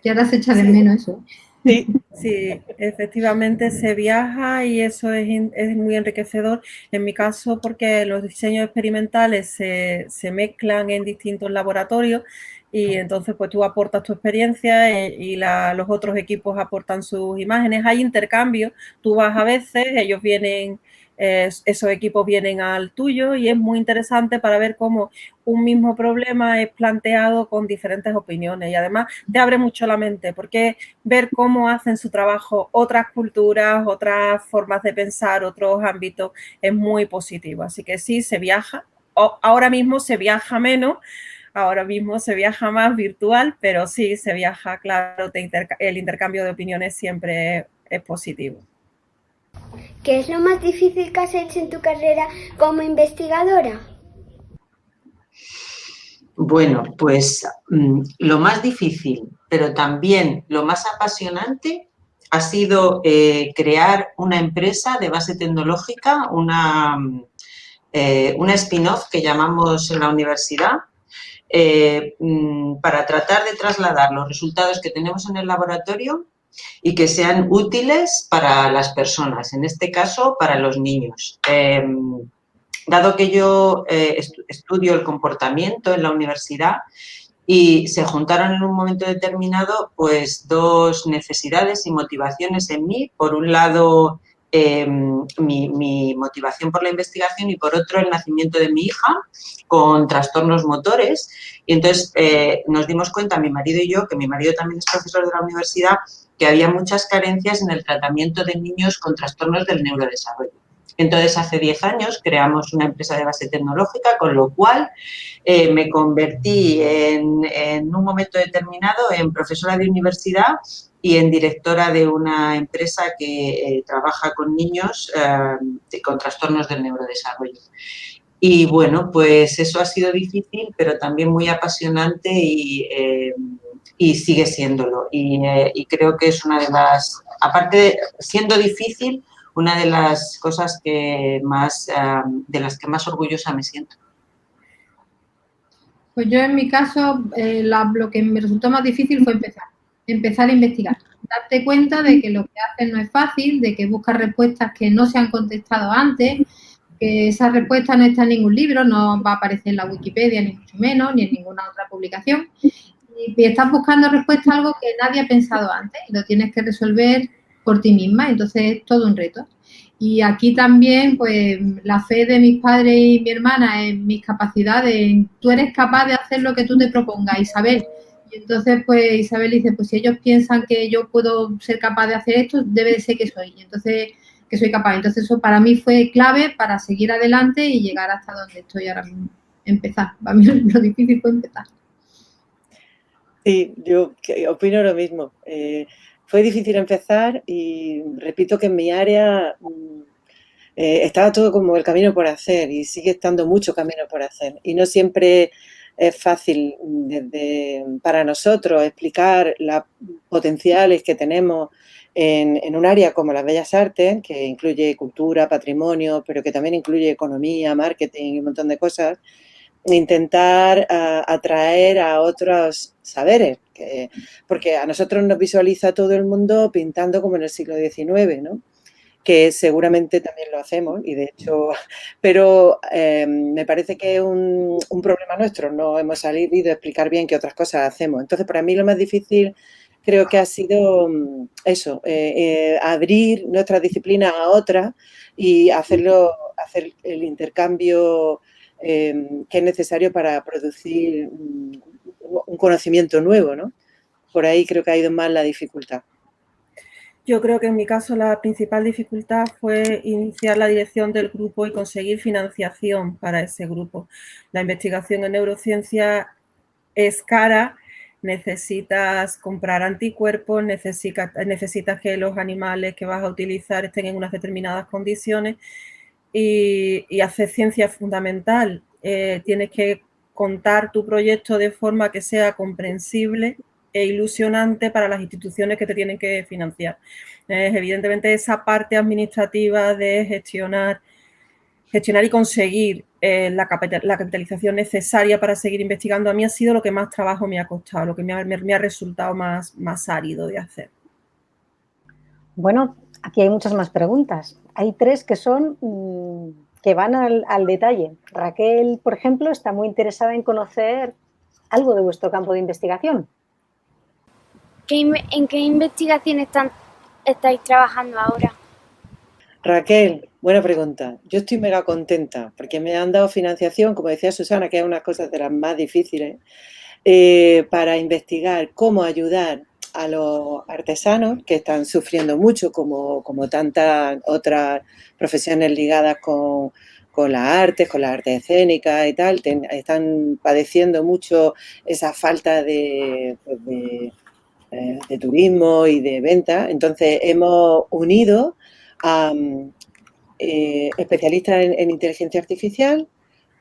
Y ahora se echa de menos eso. Sí. Sí, efectivamente se viaja y eso es muy enriquecedor. En mi caso, porque los diseños experimentales se mezclan en distintos laboratorios y entonces pues tú aportas tu experiencia y los otros equipos aportan sus imágenes. Hay intercambio, tú vas a veces, ellos vienen, esos equipos vienen al tuyo y es muy interesante para ver cómo un mismo problema es planteado con diferentes opiniones y además te abre mucho la mente porque ver cómo hacen su trabajo otras culturas, otras formas de pensar, otros ámbitos es muy positivo. Así que sí, se viaja. Ahora mismo se viaja menos, ahora mismo se viaja más virtual, pero sí se viaja, claro, el intercambio de opiniones siempre es positivo. ¿Qué es lo más difícil que has hecho en tu carrera como investigadora? Bueno, pues lo más difícil, pero también lo más apasionante ha sido crear una empresa de base tecnológica, una spin-off que llamamos en la universidad, para tratar de trasladar los resultados que tenemos en el laboratorio y que sean útiles para las personas, en este caso para los niños. Dado que yo estudio el comportamiento en la universidad y se juntaron en un momento determinado pues dos necesidades y motivaciones en mí. Por un lado, mi motivación por la investigación y por otro el nacimiento de mi hija con trastornos motores. Y entonces nos dimos cuenta, mi marido y yo, que mi marido también es profesor de la universidad, que había muchas carencias en el tratamiento de niños con trastornos del neurodesarrollo. Entonces, hace 10 años creamos una empresa de base tecnológica, con lo cual me convertí en un momento determinado en profesora de universidad y en directora de una empresa que trabaja con niños con trastornos del neurodesarrollo. Y bueno, pues eso ha sido difícil, pero también muy apasionante y sigue siéndolo. Y creo que es una de las, aparte de siendo difícil, una de las cosas que más, de las que más orgullosa me siento. Pues yo en mi caso, lo que me resultó más difícil fue empezar a investigar. Darte cuenta de que lo que haces no es fácil, de que buscas respuestas que no se han contestado antes, que esa respuesta no está en ningún libro, no va a aparecer en la Wikipedia, ni mucho menos, ni en ninguna otra publicación. Y estás buscando respuesta a algo que nadie ha pensado antes y lo tienes que resolver por ti misma, entonces es todo un reto. Y aquí también, pues, la fe de mis padres y mi hermana en mis capacidades, tú eres capaz de hacer lo que tú te propongas, Isabel. Y entonces, pues, Isabel dice, pues si ellos piensan que yo puedo ser capaz de hacer esto, debe de ser que soy. Y entonces, que soy capaz. Entonces, eso para mí fue clave para seguir adelante y llegar hasta donde estoy ahora mismo. Empezar. Para mí lo difícil fue empezar. Sí, yo opino lo mismo. Fue difícil empezar y repito que en mi área estaba todo como el camino por hacer y sigue estando mucho camino por hacer. Y no siempre es fácil para nosotros explicar los potenciales que tenemos en un área como las bellas artes, que incluye cultura, patrimonio, pero que también incluye economía, marketing y un montón de cosas. Intentar atraer a otros saberes, porque a nosotros nos visualiza todo el mundo pintando como en el siglo XIX, ¿no? Que seguramente también lo hacemos, y de hecho, pero me parece que es un problema nuestro, no hemos sabido explicar bien qué otras cosas hacemos. Entonces, para mí lo más difícil creo que ha sido eso, abrir nuestra disciplina a otras y hacer el intercambio que es necesario para producir un conocimiento nuevo, ¿no? Por ahí creo que ha ido más la dificultad. Yo creo que en mi caso la principal dificultad fue iniciar la dirección del grupo y conseguir financiación para ese grupo. La investigación en neurociencia es cara, necesitas comprar anticuerpos, necesitas que los animales que vas a utilizar estén en unas determinadas condiciones y hacer ciencia es fundamental. Tienes que contar tu proyecto de forma que sea comprensible e ilusionante para las instituciones que te tienen que financiar. Evidentemente, esa parte administrativa de gestionar y conseguir la capitalización necesaria para seguir investigando, a mí ha sido lo que más trabajo me ha costado, lo que me ha resultado más árido de hacer. Bueno, aquí hay muchas más preguntas. Hay 3 que son que van al detalle. Raquel, por ejemplo, está muy interesada en conocer algo de vuestro campo de investigación. ¿En qué investigación estáis trabajando ahora? Raquel, buena pregunta. Yo estoy mega contenta porque me han dado financiación, como decía Susana, que es una cosa de las más difíciles, para investigar cómo ayudar a los artesanos que están sufriendo mucho, como tantas otras profesiones ligadas con las artes escénicas y tal, están padeciendo mucho esa falta de turismo y de venta. Entonces hemos unido a especialistas en inteligencia artificial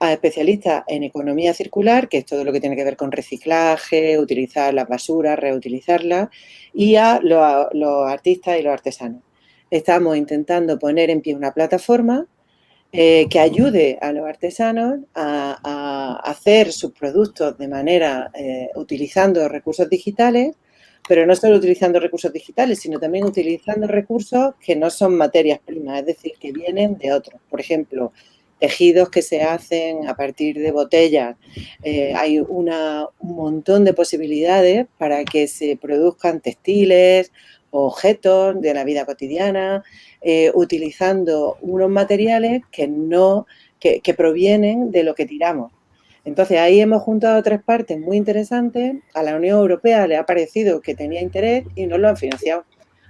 a especialistas en economía circular, que es todo lo que tiene que ver con reciclaje, utilizar las basuras, reutilizarlas, y a los artistas y los artesanos. Estamos intentando poner en pie una plataforma que ayude a los artesanos a hacer sus productos de manera utilizando recursos digitales, pero no solo utilizando recursos digitales, sino también utilizando recursos que no son materias primas, es decir, que vienen de otros. Por ejemplo, tejidos que se hacen a partir de botellas. Hay un montón de posibilidades para que se produzcan textiles, objetos de la vida cotidiana, utilizando unos materiales que provienen de lo que tiramos. Entonces, ahí hemos juntado 3 partes muy interesantes. A la Unión Europea le ha parecido que tenía interés y nos lo han financiado.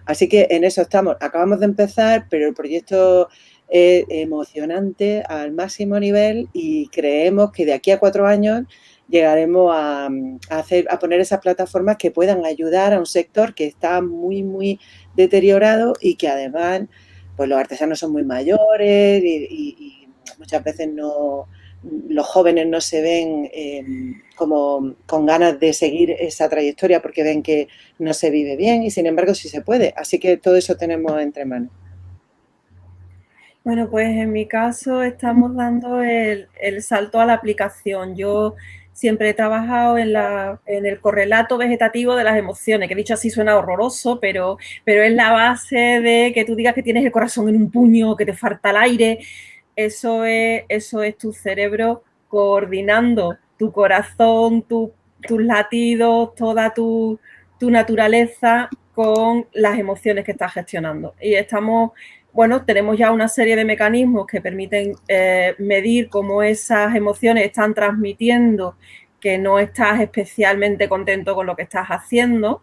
Así que en eso estamos. Acabamos de empezar, pero el proyecto es emocionante al máximo nivel y creemos que de aquí a 4 años llegaremos a poner esas plataformas que puedan ayudar a un sector que está muy, muy deteriorado y que además pues los artesanos son muy mayores y muchas veces los jóvenes no se ven como con ganas de seguir esa trayectoria porque ven que no se vive bien y sin embargo sí se puede. Así que todo eso tenemos entre manos. Bueno, pues en mi caso estamos dando el salto a la aplicación. Yo siempre he trabajado en el correlato vegetativo de las emociones, que dicho así suena horroroso, pero es la base de que tú digas que tienes el corazón en un puño, que te falta el aire. Eso es tu cerebro coordinando tu corazón, tus latidos, toda tu naturaleza con las emociones que estás gestionando. Y tenemos ya una serie de mecanismos que permiten medir cómo esas emociones están transmitiendo que no estás especialmente contento con lo que estás haciendo,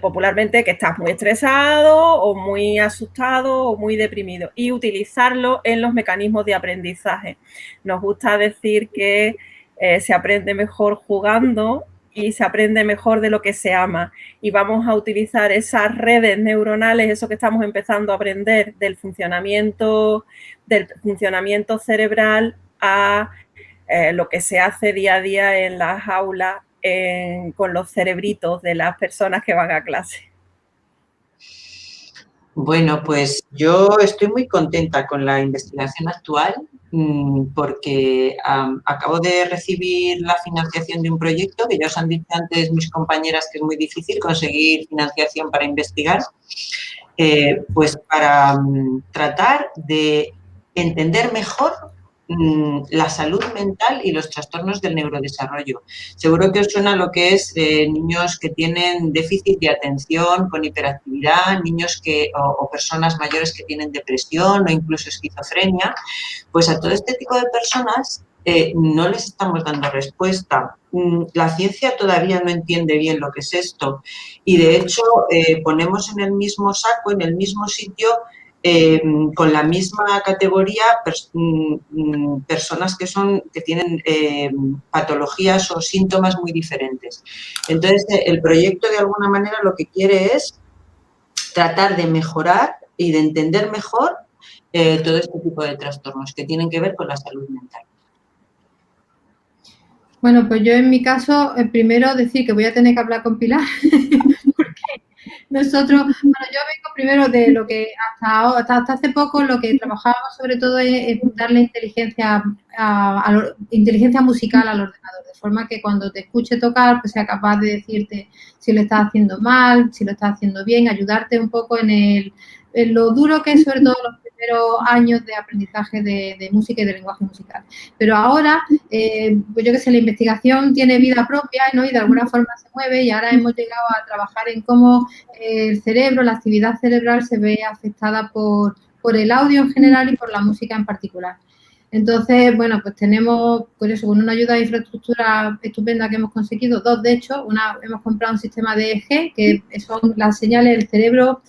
popularmente que estás muy estresado o muy asustado o muy deprimido, y utilizarlo en los mecanismos de aprendizaje. Nos gusta decir que se aprende mejor jugando y se aprende mejor de lo que se ama, y vamos a utilizar esas redes neuronales, eso que estamos empezando a aprender del funcionamiento cerebral a lo que se hace día a día en las aulas con los cerebritos de las personas que van a clase. Bueno, pues yo estoy muy contenta con la investigación actual porque acabo de recibir la financiación de un proyecto que ya os han dicho antes mis compañeras que es muy difícil conseguir financiación para investigar, pues para tratar de entender mejor la salud mental y los trastornos del neurodesarrollo. Seguro que os suena lo que es niños que tienen déficit de atención con hiperactividad, niños o personas mayores que tienen depresión o incluso esquizofrenia. Pues a todo este tipo de personas no les estamos dando respuesta. La ciencia todavía no entiende bien lo que es esto y de hecho ponemos en el mismo saco, en el mismo sitio, con la misma categoría personas que tienen patologías o síntomas muy diferentes. Entonces, el proyecto de alguna manera lo que quiere es tratar de mejorar y de entender mejor todo este tipo de trastornos que tienen que ver con la salud mental. Bueno, pues yo en mi caso, primero decir que voy a tener que hablar con Pilar, porque nosotros, yo vengo primero de lo que hasta hace poco lo que trabajábamos sobre todo es darle inteligencia musical al ordenador, de forma que cuando te escuche tocar, pues sea capaz de decirte si lo estás haciendo mal, si lo estás haciendo bien, ayudarte un poco en lo duro que es sobre todo los primeros años de aprendizaje de música y de lenguaje musical. Pero ahora, pues yo que sé, la investigación tiene vida propia, ¿no? Y de alguna forma se mueve y ahora hemos llegado a trabajar en cómo el cerebro, la actividad cerebral se ve afectada por el audio en general y por la música en particular. Entonces, bueno, pues tenemos, por eso, con una ayuda de infraestructura estupenda que hemos conseguido, 2 de hecho, hemos comprado un sistema de EEG, que son las señales del cerebro,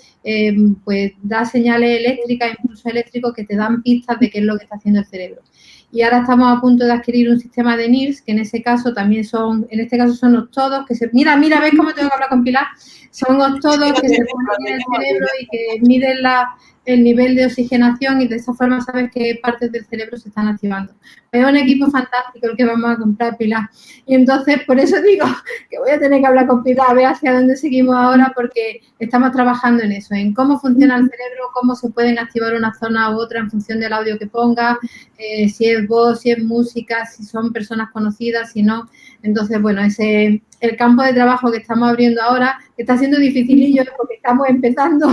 pues da señales eléctricas, impulsos eléctricos que te dan pistas de qué es lo que está haciendo el cerebro. Y ahora estamos a punto de adquirir un sistema de NIRS, que en este caso son octodos, que mira, ¿ves cómo tengo que hablar con Pilar? Son octodos que se ponen en el cerebro y que miden el nivel de oxigenación y de esa forma sabes qué partes del cerebro se están activando. Es un equipo fantástico el que vamos a comprar, Pilar. Y entonces, por eso digo que voy a tener que hablar con Pilar a ver hacia dónde seguimos ahora, porque estamos trabajando en eso, en cómo funciona el cerebro, cómo se pueden activar una zona u otra en función del audio que ponga, si es voz, si es música, si son personas conocidas, si no. Entonces, bueno, el campo de trabajo que estamos abriendo ahora, que está siendo dificilillo porque estamos empezando,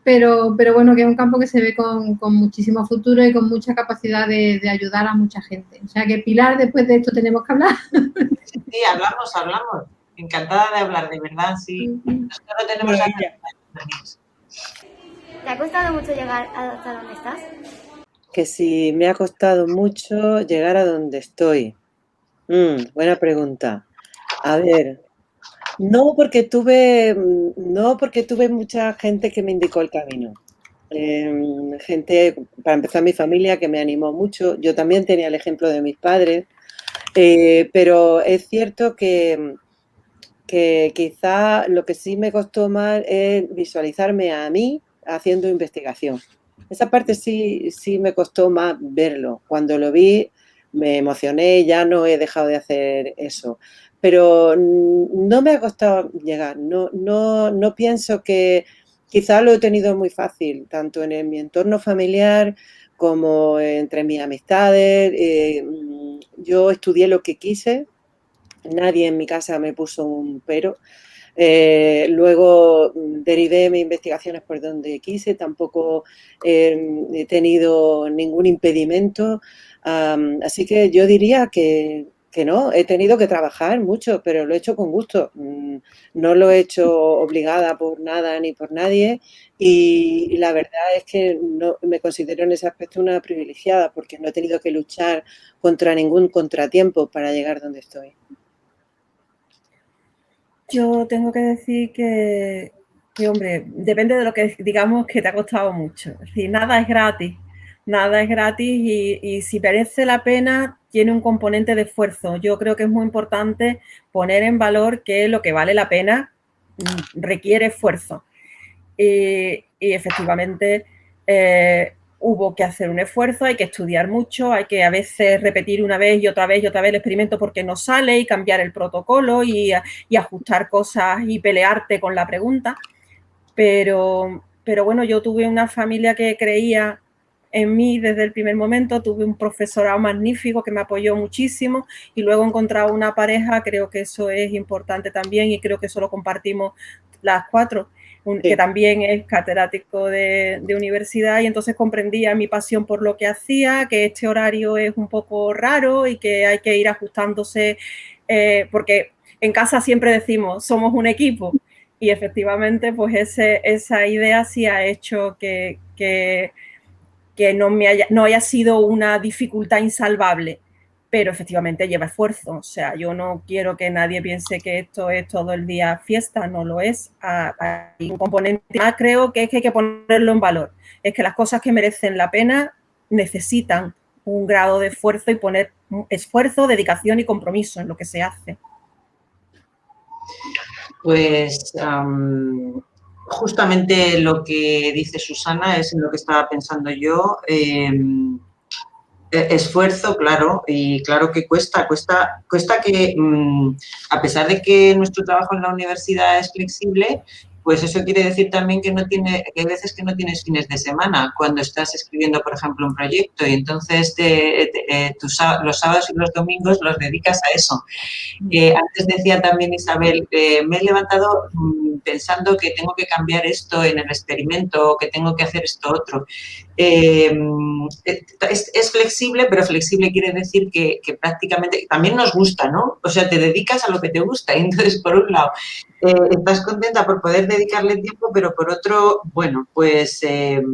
pero bueno, que es un campo que se ve con muchísimo futuro y con mucha capacidad de ayudar a mucha gente. O sea que, Pilar, después de esto tenemos que hablar. Sí, hablamos. Encantada de hablar, de verdad, sí. Nosotros tenemos ¿Te ha costado mucho llegar hasta donde estás? Que si me ha costado mucho llegar a donde estoy. Buena pregunta. A ver, no porque tuve mucha gente que me indicó el camino. Gente, para empezar, mi familia que me animó mucho. Yo también tenía el ejemplo de mis padres, pero es cierto que quizá lo que sí me costó más es visualizarme a mí haciendo investigación. Esa parte sí me costó más verlo. Cuando lo vi me emocioné y ya no he dejado de hacer eso. Pero no me ha costado llegar. No pienso que... Quizá lo he tenido muy fácil, tanto en mi entorno familiar como entre mis amistades. Yo estudié lo que quise. Nadie en mi casa me puso un pero. Luego derivé mis investigaciones por donde quise, tampoco he tenido ningún impedimento, así que yo diría que no, he tenido que trabajar mucho, pero lo he hecho con gusto, no lo he hecho obligada por nada ni por nadie y la verdad es que no, me considero en ese aspecto una privilegiada porque no he tenido que luchar contra ningún contratiempo para llegar donde estoy. Yo tengo que decir que, hombre, depende de lo que digamos que te ha costado mucho. Es decir, nada es gratis y si merece la pena tiene un componente de esfuerzo. Yo creo que es muy importante poner en valor que lo que vale la pena requiere esfuerzo. Y efectivamente hubo que hacer un esfuerzo, hay que estudiar mucho, hay que a veces repetir una vez y otra vez el experimento porque no sale y cambiar el protocolo y ajustar cosas y pelearte con la pregunta. Pero bueno, yo tuve una familia que creía en mí desde el primer momento, tuve un profesorado magnífico que me apoyó muchísimo y luego he encontrado una pareja, creo que eso es importante también y creo que eso lo compartimos las cuatro. Que también es catedrático de universidad y entonces comprendía mi pasión por lo que hacía, que este horario es un poco raro y que hay que ir ajustándose porque en casa siempre decimos somos un equipo y efectivamente pues esa idea sí ha hecho que no haya sido una dificultad insalvable, pero efectivamente lleva esfuerzo. O sea, yo no quiero que nadie piense que esto es todo el día fiesta, no lo es. Hay un componente más, creo que es que hay que ponerlo en valor. Es que las cosas que merecen la pena necesitan un grado de esfuerzo y poner esfuerzo, dedicación y compromiso en lo que se hace. Pues justamente lo que dice Susana es en lo que estaba pensando yo. Esfuerzo, claro, y claro que cuesta que, a pesar de que nuestro trabajo en la universidad es flexible, pues eso quiere decir también que hay veces que no tienes fines de semana cuando estás escribiendo, por ejemplo, un proyecto y entonces los sábados y los domingos los dedicas a eso. Antes decía también Isabel, me he levantado pensando que tengo que cambiar esto en el experimento o que tengo que hacer esto otro. Es flexible, pero flexible quiere decir que prácticamente también nos gusta, ¿no? O sea, te dedicas a lo que te gusta y entonces, por un lado, estás contenta por poder dedicarle tiempo, pero por otro, bueno, pues el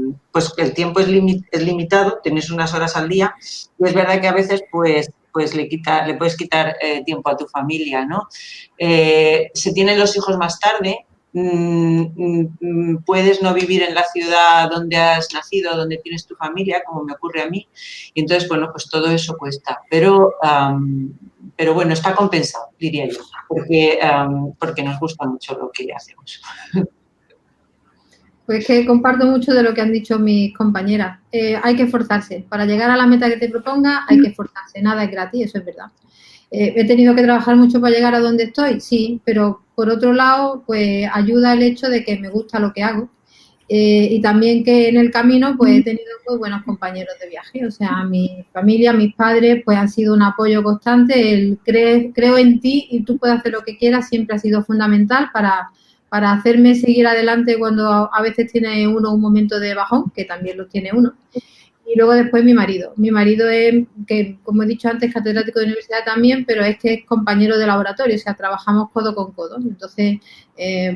tiempo es limitado, tienes unas horas al día y es verdad que a veces, pues le puedes quitar tiempo a tu familia, ¿no? Se tienen los hijos más tarde, puedes no vivir en la ciudad donde has nacido, donde tienes tu familia, como me ocurre a mí, y entonces, bueno, pues todo eso cuesta, pero bueno, está compensado, diría yo, porque nos gusta mucho lo que hacemos. Pues que comparto mucho de lo que han dicho mis compañeras. Hay que esforzarse. Para llegar a la meta que te proponga hay que esforzarse. Nada es gratis, eso es verdad. ¿He tenido que trabajar mucho para llegar a donde estoy? Sí, pero por otro lado, pues ayuda el hecho de que me gusta lo que hago. Y también que en el camino pues he tenido muy buenos compañeros de viaje. O sea, mi familia, mis padres pues han sido un apoyo constante. El creo en ti y tú puedes hacer lo que quieras siempre ha sido fundamental para hacerme seguir adelante cuando a veces tiene uno un momento de bajón, que también lo tiene uno. Y luego después mi marido. Mi marido es, que como he dicho antes, catedrático de universidad también, pero es que es compañero de laboratorio, o sea, trabajamos codo con codo. Entonces,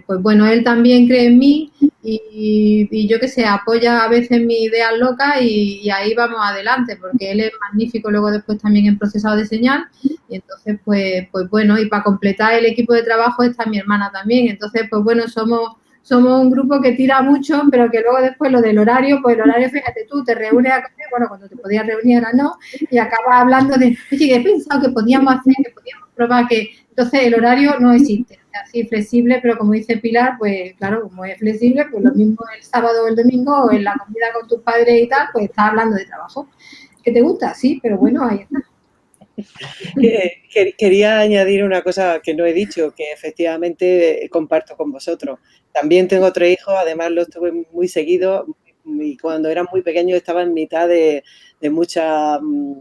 pues bueno, él también cree en mí y yo qué sé, apoya a veces mis ideas locas y ahí vamos adelante, porque él es magnífico luego después también en procesado de señal. Y entonces, pues bueno, y para completar el equipo de trabajo está mi hermana también. Entonces, pues bueno, somos un grupo que tira mucho, pero que luego después lo del horario, pues el horario, fíjate tú, te reúnes a comer, bueno, cuando te podías reunir ahora no, y acabas hablando de, oye, he pensado que podíamos hacer, que podíamos probar, que entonces el horario no existe, es así flexible, pero como dice Pilar, pues claro, como es flexible, pues lo mismo el sábado o el domingo, o en la comida con tus padres y tal, pues estás hablando de trabajo. ¿Que te gusta? Sí, pero bueno, ahí está. Quería añadir una cosa que no he dicho, que efectivamente comparto con vosotros. También tengo 3 hijos, además los tuve muy seguidos y cuando eran muy pequeños estaba en mitad de muchos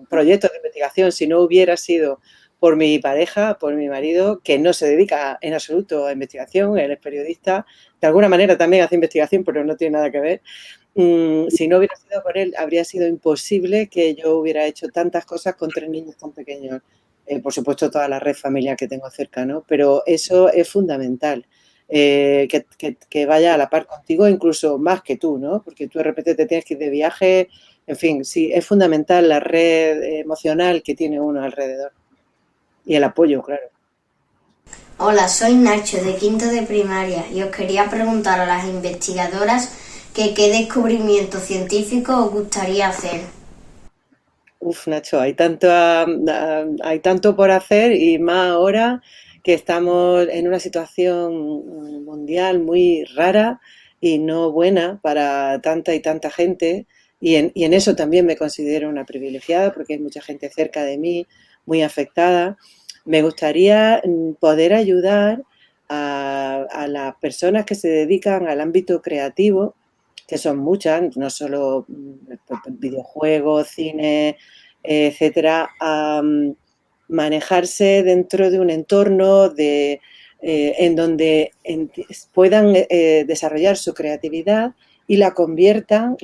proyectos de investigación. Si no hubiera sido por mi pareja, por mi marido, que no se dedica en absoluto a investigación, él es periodista, de alguna manera también hace investigación, pero no tiene nada que ver. Si no hubiera sido por él, habría sido imposible que yo hubiera hecho tantas cosas con 3 niños tan pequeños. Por supuesto, toda la red familiar que tengo cerca, ¿no? Pero eso es fundamental, que vaya a la par contigo, incluso más que tú, ¿no? Porque tú de repente te tienes que ir de viaje, en fin, sí, es fundamental la red emocional que tiene uno alrededor y el apoyo, claro. Hola, soy Nacho, de quinto de primaria, y os quería preguntar a las investigadoras que qué descubrimiento científico os gustaría hacer. Uf, Nacho, hay tanto por hacer y más ahora que estamos en una situación mundial muy rara y no buena para tanta y tanta gente. Y en eso también me considero una privilegiada porque hay mucha gente cerca de mí muy afectada. Me gustaría poder ayudar a las personas que se dedican al ámbito creativo, que son muchas, no solo videojuegos, cine, etcétera, a manejarse dentro de un entorno en donde puedan desarrollar su creatividad y la conviertan,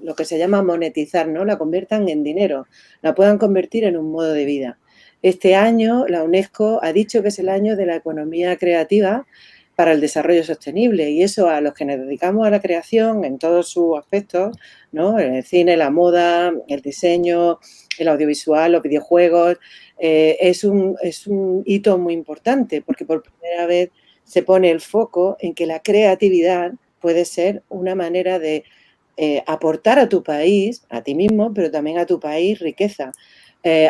lo que se llama monetizar, ¿no? La conviertan en dinero, la puedan convertir en un modo de vida. Este año la UNESCO ha dicho que es el año de la economía creativa para el desarrollo sostenible y eso a los que nos dedicamos a la creación en todos sus aspectos, ¿no? El cine, la moda, el diseño, el audiovisual, los videojuegos, es un hito muy importante porque por primera vez se pone el foco en que la creatividad puede ser una manera de aportar a tu país, a ti mismo, pero también a tu país riqueza.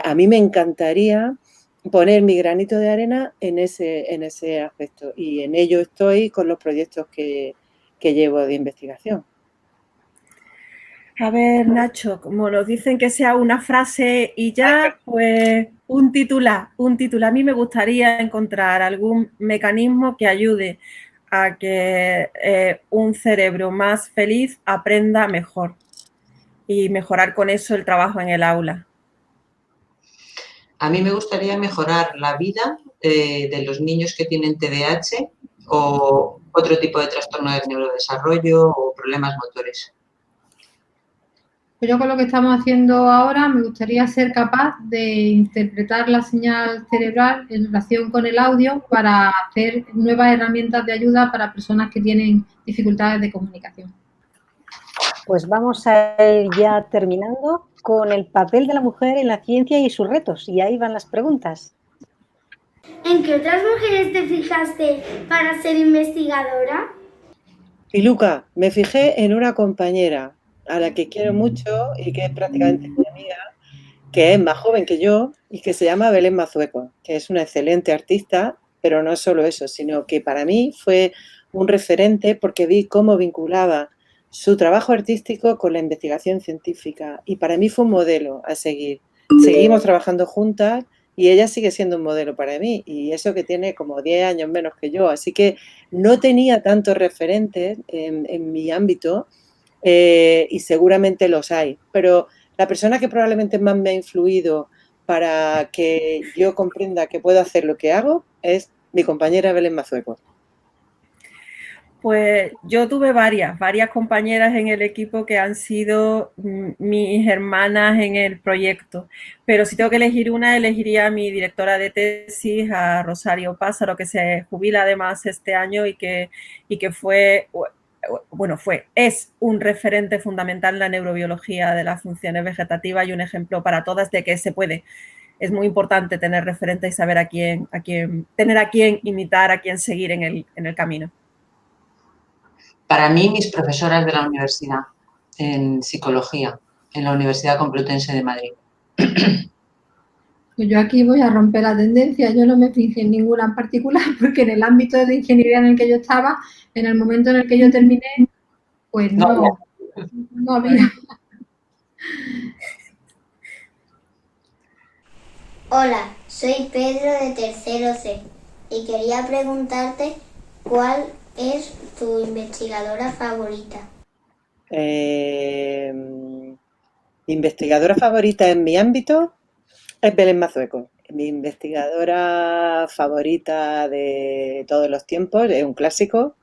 A mí me encantaría poner mi granito de arena en ese aspecto y en ello estoy con los proyectos que llevo de investigación. A ver, Nacho, como nos dicen que sea una frase y ya, pues un titular. A mí me gustaría encontrar algún mecanismo que ayude a que un cerebro más feliz aprenda mejor y mejorar con eso el trabajo en el aula. A mí me gustaría mejorar la vida de los niños que tienen TDAH o otro tipo de trastorno del neurodesarrollo o problemas motores. Yo con lo que estamos haciendo ahora me gustaría ser capaz de interpretar la señal cerebral en relación con el audio para hacer nuevas herramientas de ayuda para personas que tienen dificultades de comunicación. Pues vamos a ir ya terminando con el papel de la mujer en la ciencia y sus retos. Y ahí van las preguntas. ¿En qué otras mujeres te fijaste para ser investigadora? Piluca, me fijé en una compañera a la que quiero mucho y que es prácticamente mi amiga, que es más joven que yo y que se llama Belén Mazueco, que es una excelente artista, pero no solo eso, sino que para mí fue un referente porque vi cómo vinculaba su trabajo artístico con la investigación científica y para mí fue un modelo a seguir. Seguimos trabajando juntas y ella sigue siendo un modelo para mí y eso que tiene como 10 años menos que yo, así que no tenía tantos referentes en mi ámbito y seguramente los hay, pero la persona que probablemente más me ha influido para que yo comprenda que puedo hacer lo que hago es mi compañera Belén Mazueco. Pues yo tuve varias compañeras en el equipo que han sido mis hermanas en el proyecto, pero si tengo que elegir una, elegiría a mi directora de tesis, a Rosario Pázaro, que se jubila además este año y que es un referente fundamental en la neurobiología de las funciones vegetativas y un ejemplo para todas de que se puede. Es muy importante tener referentes y saber tener a quién imitar, a quién seguir en el camino. Para mí, mis profesoras de la universidad en psicología, en la Universidad Complutense de Madrid. Pues yo aquí voy a romper la tendencia, yo no me fijé en ninguna en particular, porque en el ámbito de ingeniería en el que yo estaba, en el momento en el que yo terminé, pues no había. Hola, soy Pedro de tercero C y quería preguntarte cuál es tu investigadora favorita. Investigadora favorita en mi ámbito es Belén Mazueco. Mi investigadora favorita de todos los tiempos es un clásico,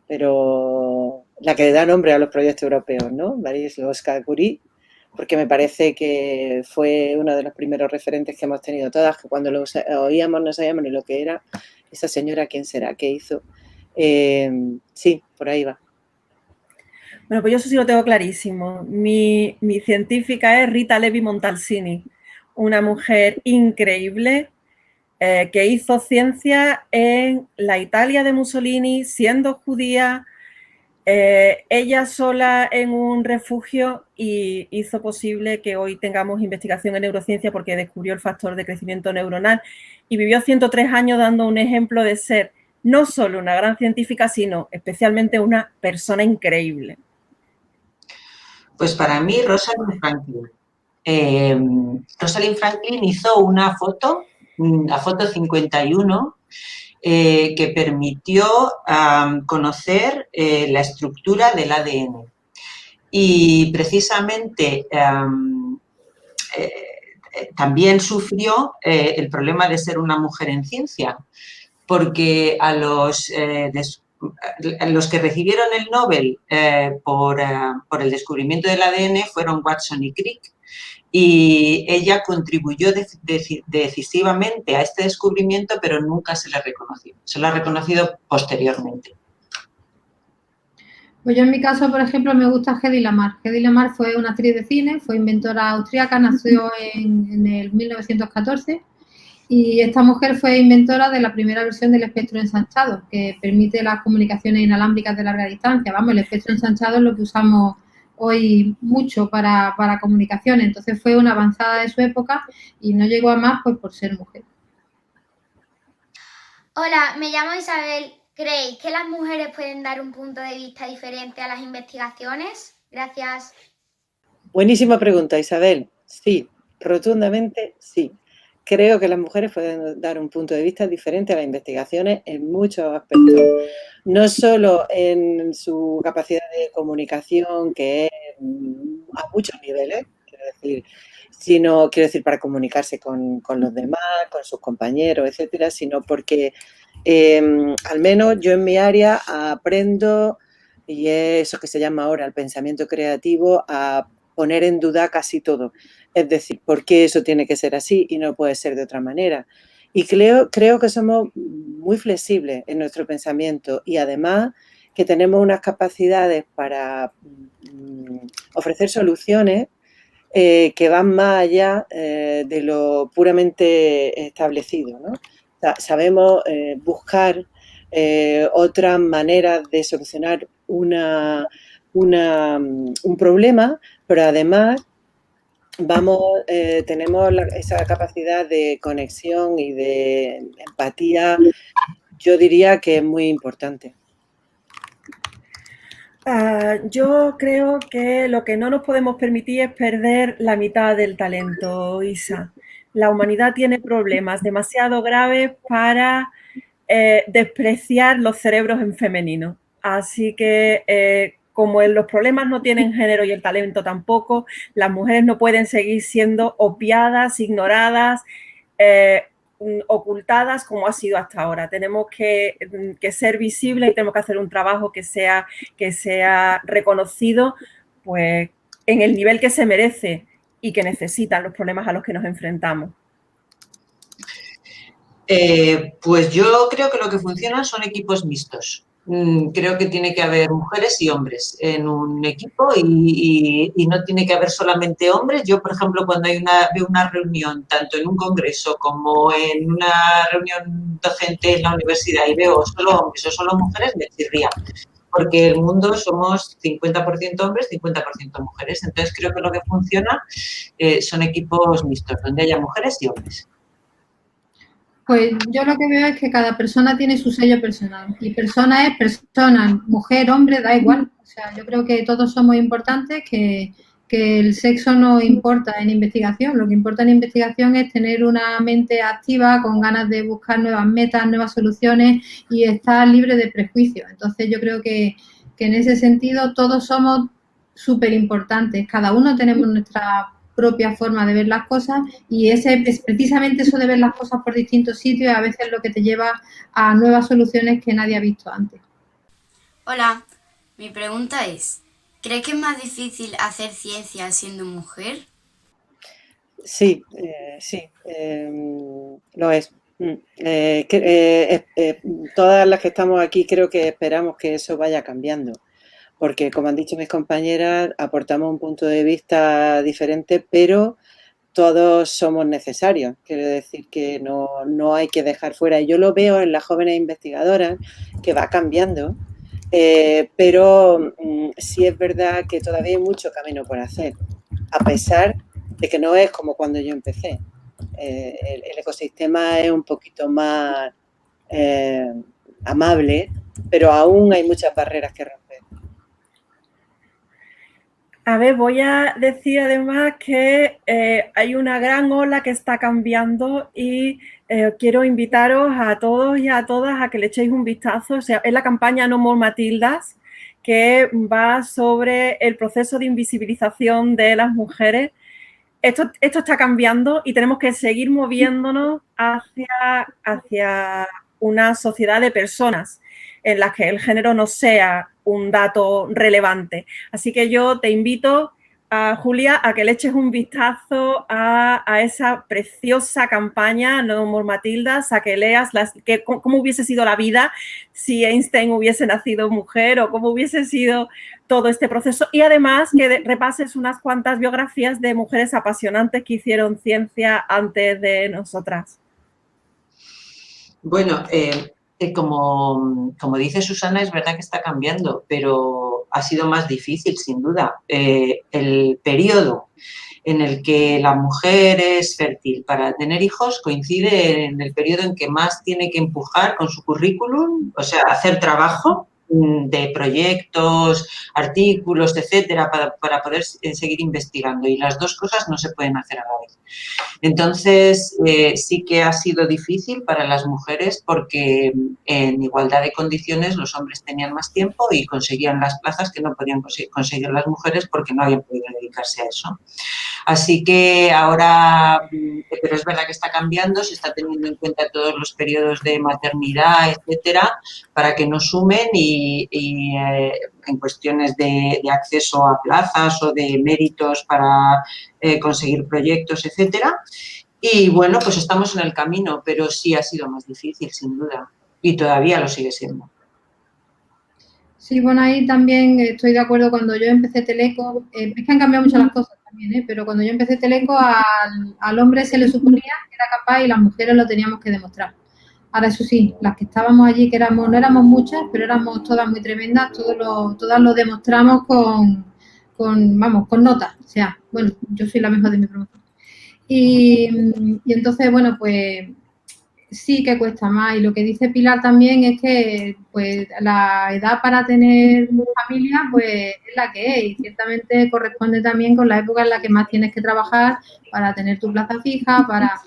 pero la que da nombre a los proyectos europeos, ¿no? Marie Skłodowska-Curie, porque me parece que fue uno de los primeros referentes que hemos tenido todas, que cuando lo oíamos no sabíamos ni lo que era. Esa señora, ¿quién será? ¿Qué hizo? Sí, por ahí va. Bueno, pues yo eso sí lo tengo clarísimo. Mi científica es Rita Levi Montalcini, una mujer increíble que hizo ciencia en la Italia de Mussolini, siendo judía, ella sola en un refugio, y hizo posible que hoy tengamos investigación en neurociencia porque descubrió el factor de crecimiento neuronal y vivió 103 años dando un ejemplo de ser no solo una gran científica, sino especialmente una persona increíble. Pues para mí, Rosalind Franklin. Rosalind Franklin hizo una foto, la foto 51, que permitió conocer la estructura del ADN. Y precisamente también sufrió el problema de ser una mujer en ciencia, porque a los que recibieron el Nobel por el descubrimiento del ADN fueron Watson y Crick, y ella contribuyó decisivamente a este descubrimiento, pero nunca se le reconoció. Se lo ha reconocido posteriormente. Pues yo en mi caso, por ejemplo, me gusta Hedy Lamarr. Hedy Lamarr fue una actriz de cine, fue inventora austríaca, nació en el 1914 y esta mujer fue inventora de la primera versión del espectro ensanchado, que permite las comunicaciones inalámbricas de larga distancia. Vamos, el espectro ensanchado es lo que usamos hoy mucho para comunicaciones. Entonces fue una avanzada de su época y no llegó a más pues por ser mujer. Hola, me llamo Isabel. ¿Creéis que las mujeres pueden dar un punto de vista diferente a las investigaciones? Gracias. Buenísima pregunta, Isabel. Sí, rotundamente sí. Creo que las mujeres pueden dar un punto de vista diferente a las investigaciones en muchos aspectos. No solo en su capacidad de comunicación, que es a muchos niveles, quiero decir, para comunicarse con los demás, con sus compañeros, etcétera, sino porque al menos yo en mi área aprendo, y es eso que se llama ahora el pensamiento creativo, a poner en duda casi todo. Es decir, ¿por qué eso tiene que ser así y no puede ser de otra manera? Y creo que somos muy flexibles en nuestro pensamiento y además que tenemos unas capacidades para ofrecer soluciones que van más allá de lo puramente establecido, ¿no? Sabemos buscar otras maneras de solucionar un problema, pero además tenemos esa capacidad de conexión y de empatía, yo diría que es muy importante. Yo creo que lo que no nos podemos permitir es perder la mitad del talento, Isa. La humanidad tiene problemas demasiado graves para despreciar los cerebros en femenino. Así que como los problemas no tienen género y el talento tampoco, las mujeres no pueden seguir siendo obviadas, ignoradas, ocultadas como ha sido hasta ahora. Tenemos que ser visibles y tenemos que hacer un trabajo que sea reconocido pues, en el nivel que se merece y que necesitan los problemas a los que nos enfrentamos. Pues yo creo que lo que funciona son equipos mixtos. Creo que tiene que haber mujeres y hombres en un equipo y no tiene que haber solamente hombres. Yo, por ejemplo, cuando veo una reunión, tanto en un congreso como en una reunión docente en la universidad y veo solo hombres o solo mujeres, me chirría. Porque el mundo somos 50% hombres, 50% mujeres. Entonces creo que lo que funciona son equipos mixtos, donde haya mujeres y hombres. Pues yo lo que veo es que cada persona tiene su sello personal y persona es persona, mujer, hombre, da igual. O sea, yo creo que todos somos importantes, que el sexo no importa en investigación. Lo que importa en investigación es tener una mente activa, con ganas de buscar nuevas metas, nuevas soluciones y estar libre de prejuicios. Entonces yo creo que en ese sentido todos somos súper importantes. Cada uno tenemos nuestra propia forma de ver las cosas y es precisamente eso de ver las cosas por distintos sitios a veces lo que te lleva a nuevas soluciones que nadie ha visto antes. Hola, mi pregunta es, ¿crees que es más difícil hacer ciencia siendo mujer? Sí, lo es. Todas las que estamos aquí creo que esperamos que eso vaya cambiando. Porque, como han dicho mis compañeras, aportamos un punto de vista diferente, pero todos somos necesarios. Quiero decir que no hay que dejar fuera. Y yo lo veo en las jóvenes investigadoras, que va cambiando, pero sí es verdad que todavía hay mucho camino por hacer, a pesar de que no es como cuando yo empecé. El ecosistema es un poquito más amable, pero aún hay muchas barreras que romper. A ver, voy a decir además que hay una gran ola que está cambiando y quiero invitaros a todos y a todas a que le echéis un vistazo. O sea, es la campaña No More Matildas, que va sobre el proceso de invisibilización de las mujeres. Esto está cambiando y tenemos que seguir moviéndonos hacia una sociedad de personas en las que el género no sea un dato relevante. Así que yo te invito, Julia, a que le eches un vistazo a esa preciosa campaña No More Matildas, a que leas cómo hubiese sido la vida si Einstein hubiese nacido mujer o cómo hubiese sido todo este proceso y además que repases unas cuantas biografías de mujeres apasionantes que hicieron ciencia antes de nosotras. Bueno, como dice Susana, es verdad que está cambiando, pero ha sido más difícil, sin duda. El periodo en el que la mujer es fértil para tener hijos coincide en el periodo en que más tiene que empujar con su currículum, o sea, hacer trabajo de proyectos, artículos, etcétera, para poder seguir investigando. Y las dos cosas no se pueden hacer a la vez. Entonces, sí que ha sido difícil para las mujeres porque en igualdad de condiciones los hombres tenían más tiempo y conseguían las plazas que no podían conseguir las mujeres porque no habían podido dedicarse a eso. Así que ahora, pero es verdad que está cambiando, se está teniendo en cuenta todos los periodos de maternidad, etcétera, para que no sumen y en cuestiones de acceso a plazas o de méritos para conseguir proyectos, etcétera. Y bueno, pues estamos en el camino, pero sí ha sido más difícil, sin duda, y todavía lo sigue siendo. Sí, bueno, ahí también estoy de acuerdo. Cuando yo empecé Teleco, es que han cambiado mucho las cosas también, pero cuando yo empecé Teleco al hombre se le suponía que era capaz y las mujeres lo teníamos que demostrar. Ahora, eso sí, las que estábamos allí, que no éramos muchas, pero éramos todas muy tremendas, todas lo demostramos con notas. O sea, bueno, yo soy la mejor de mi promoción. Y entonces, bueno, pues sí que cuesta más. Y lo que dice Pilar también es que pues la edad para tener familia pues es la que es, y ciertamente corresponde también con la época en la que más tienes que trabajar para tener tu plaza fija, para...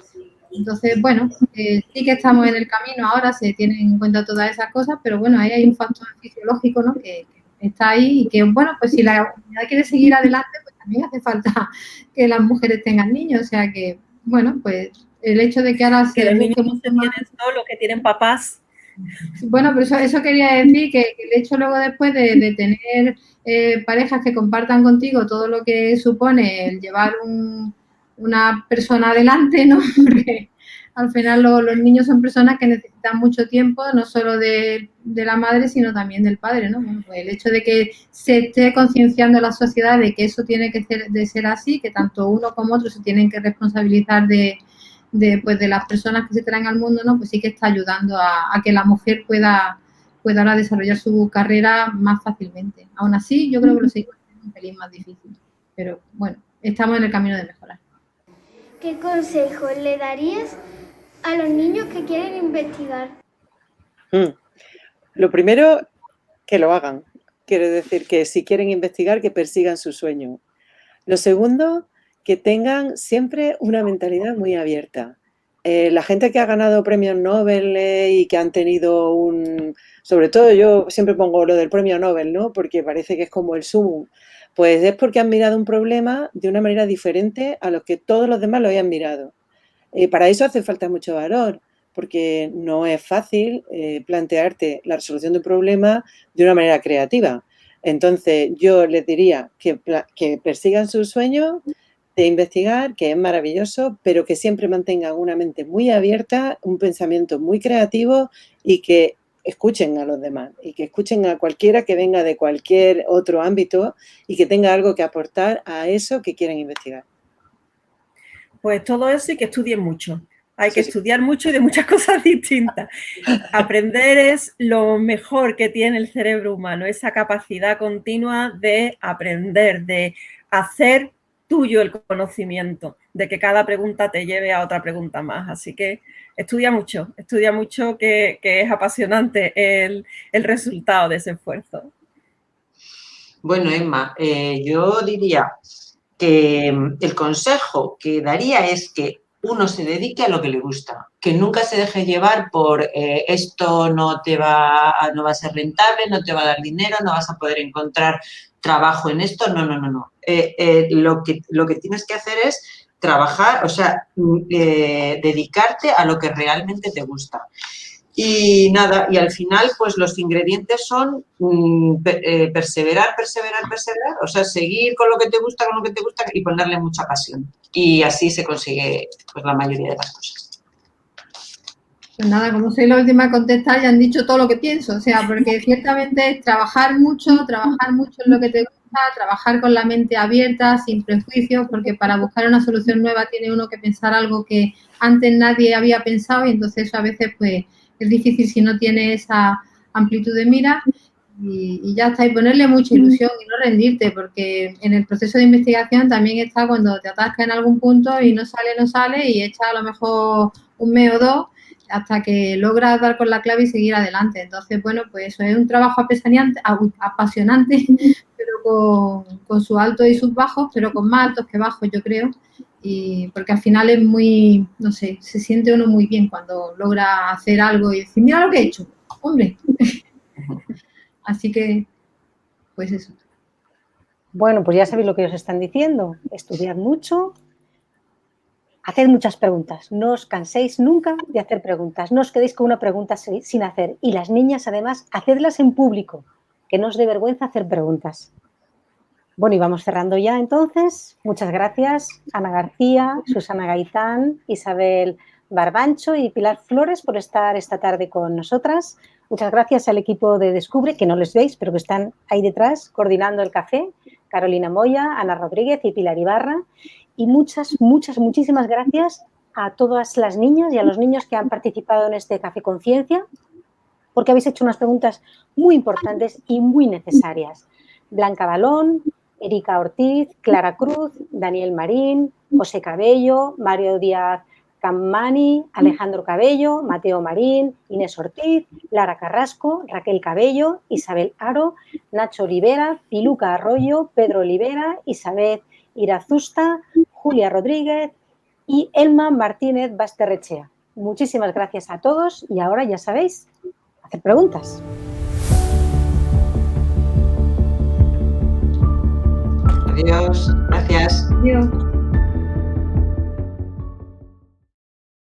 Entonces, bueno, sí que estamos en el camino ahora, se tienen en cuenta todas esas cosas, pero bueno, ahí hay un factor fisiológico, ¿no?, que está ahí y que, bueno, pues si la humanidad quiere seguir adelante, pues también hace falta que las mujeres tengan niños. O sea que, bueno, pues el hecho de que ahora Que se los niños busque no se mucho más... tienen solos, que tienen papás. Bueno, pero eso quería decir que el hecho luego después de tener parejas que compartan contigo todo lo que supone el llevar una persona adelante, ¿no? Porque al final los niños son personas que necesitan mucho tiempo, no solo de la madre, sino también del padre, ¿no? Bueno, pues el hecho de que se esté concienciando la sociedad de que eso tiene que ser así, que tanto uno como otro se tienen que responsabilizar de las personas que se traen al mundo, ¿no? Pues sí que está ayudando a que la mujer pueda ahora desarrollar su carrera más fácilmente. Aún así, yo creo que lo seguimos haciendo un pelín más difícil. Pero bueno, estamos en el camino de mejorar. ¿Qué consejos le darías a los niños que quieren investigar? Lo primero, que lo hagan. Quiero decir que si quieren investigar, que persigan su sueño. Lo segundo, que tengan siempre una mentalidad muy abierta. La gente que ha ganado premios Nobel y que han tenido sobre todo yo siempre pongo lo del premio Nobel, ¿no?, porque parece que es como el sumum, pues es porque han mirado un problema de una manera diferente a los que todos los demás lo habían mirado. Para eso hace falta mucho valor, porque no es fácil plantearte la resolución de un problema de una manera creativa. Entonces, yo les diría que persigan su sueño de investigar, que es maravilloso, pero que siempre mantengan una mente muy abierta, un pensamiento muy creativo y que escuchen a los demás y que escuchen a cualquiera que venga de cualquier otro ámbito y que tenga algo que aportar a eso que quieren investigar. Pues todo eso y que estudien mucho. Hay que estudiar mucho y de muchas cosas distintas. Aprender es lo mejor que tiene el cerebro humano, esa capacidad continua de aprender, de hacer tuyo el conocimiento, de que cada pregunta te lleve a otra pregunta más. Así que estudia mucho, que es apasionante el resultado de ese esfuerzo. Bueno, Emma, yo diría que el consejo que daría es que uno se dedique a lo que le gusta, que nunca se deje llevar por esto no va a ser rentable, no te va a dar dinero, no vas a poder encontrar trabajo en esto, no. Lo que tienes que hacer es trabajar, o sea, dedicarte a lo que realmente te gusta. Y nada, y al final pues los ingredientes son perseverar, o sea, seguir con lo que te gusta y ponerle mucha pasión. Y así se consigue pues la mayoría de las cosas. Pues nada, como soy la última a contestar, ya han dicho todo lo que pienso, o sea, porque ciertamente es trabajar mucho en lo que te gusta, trabajar con la mente abierta, sin prejuicios, porque para buscar una solución nueva tiene uno que pensar algo que antes nadie había pensado, y entonces eso a veces pues es difícil si no tiene esa amplitud de mira, y ya está, y ponerle mucha ilusión y no rendirte, porque en el proceso de investigación también está cuando te atascas en algún punto y no sale, y echas a lo mejor un mes o dos, hasta que logras dar con la clave y seguir adelante. Entonces, bueno, pues eso es un trabajo apasionante, pero con sus altos y sus bajos, pero con más altos que bajos, yo creo, y porque al final es muy, no sé, se siente uno muy bien cuando logra hacer algo y decir, mira lo que he hecho, hombre. Así que, pues eso. Bueno, pues ya sabéis lo que os están diciendo, estudiad mucho, haced muchas preguntas, no os canséis nunca de hacer preguntas, no os quedéis con una pregunta sin hacer. Y las niñas, además, hacedlas en público, que no os dé vergüenza hacer preguntas. Bueno, y vamos cerrando ya entonces. Muchas gracias, Ana García, Susana Gaitán, Isabel Barbancho y Pilar Flores por estar esta tarde con nosotras. Muchas gracias al equipo de Descubre, que no les veis, pero que están ahí detrás coordinando el café, Carolina Moya, Ana Rodríguez y Pilar Ibarra. Y muchísimas gracias a todas las niñas y a los niños que han participado en este Café Conciencia, porque habéis hecho unas preguntas muy importantes y muy necesarias. Blanca Balón, Erika Ortiz, Clara Cruz, Daniel Marín, José Cabello, Mario Díaz Cammani, Alejandro Cabello, Mateo Marín, Inés Ortiz, Lara Carrasco, Raquel Cabello, Isabel Aro, Nacho Olivera, Piluca Arroyo, Pedro Olivera, Isabel Irazusta, Julia Rodríguez y Elma Martínez Basterrechea. Muchísimas gracias a todos y ahora ya sabéis, hacer preguntas. Adiós, gracias. Adiós.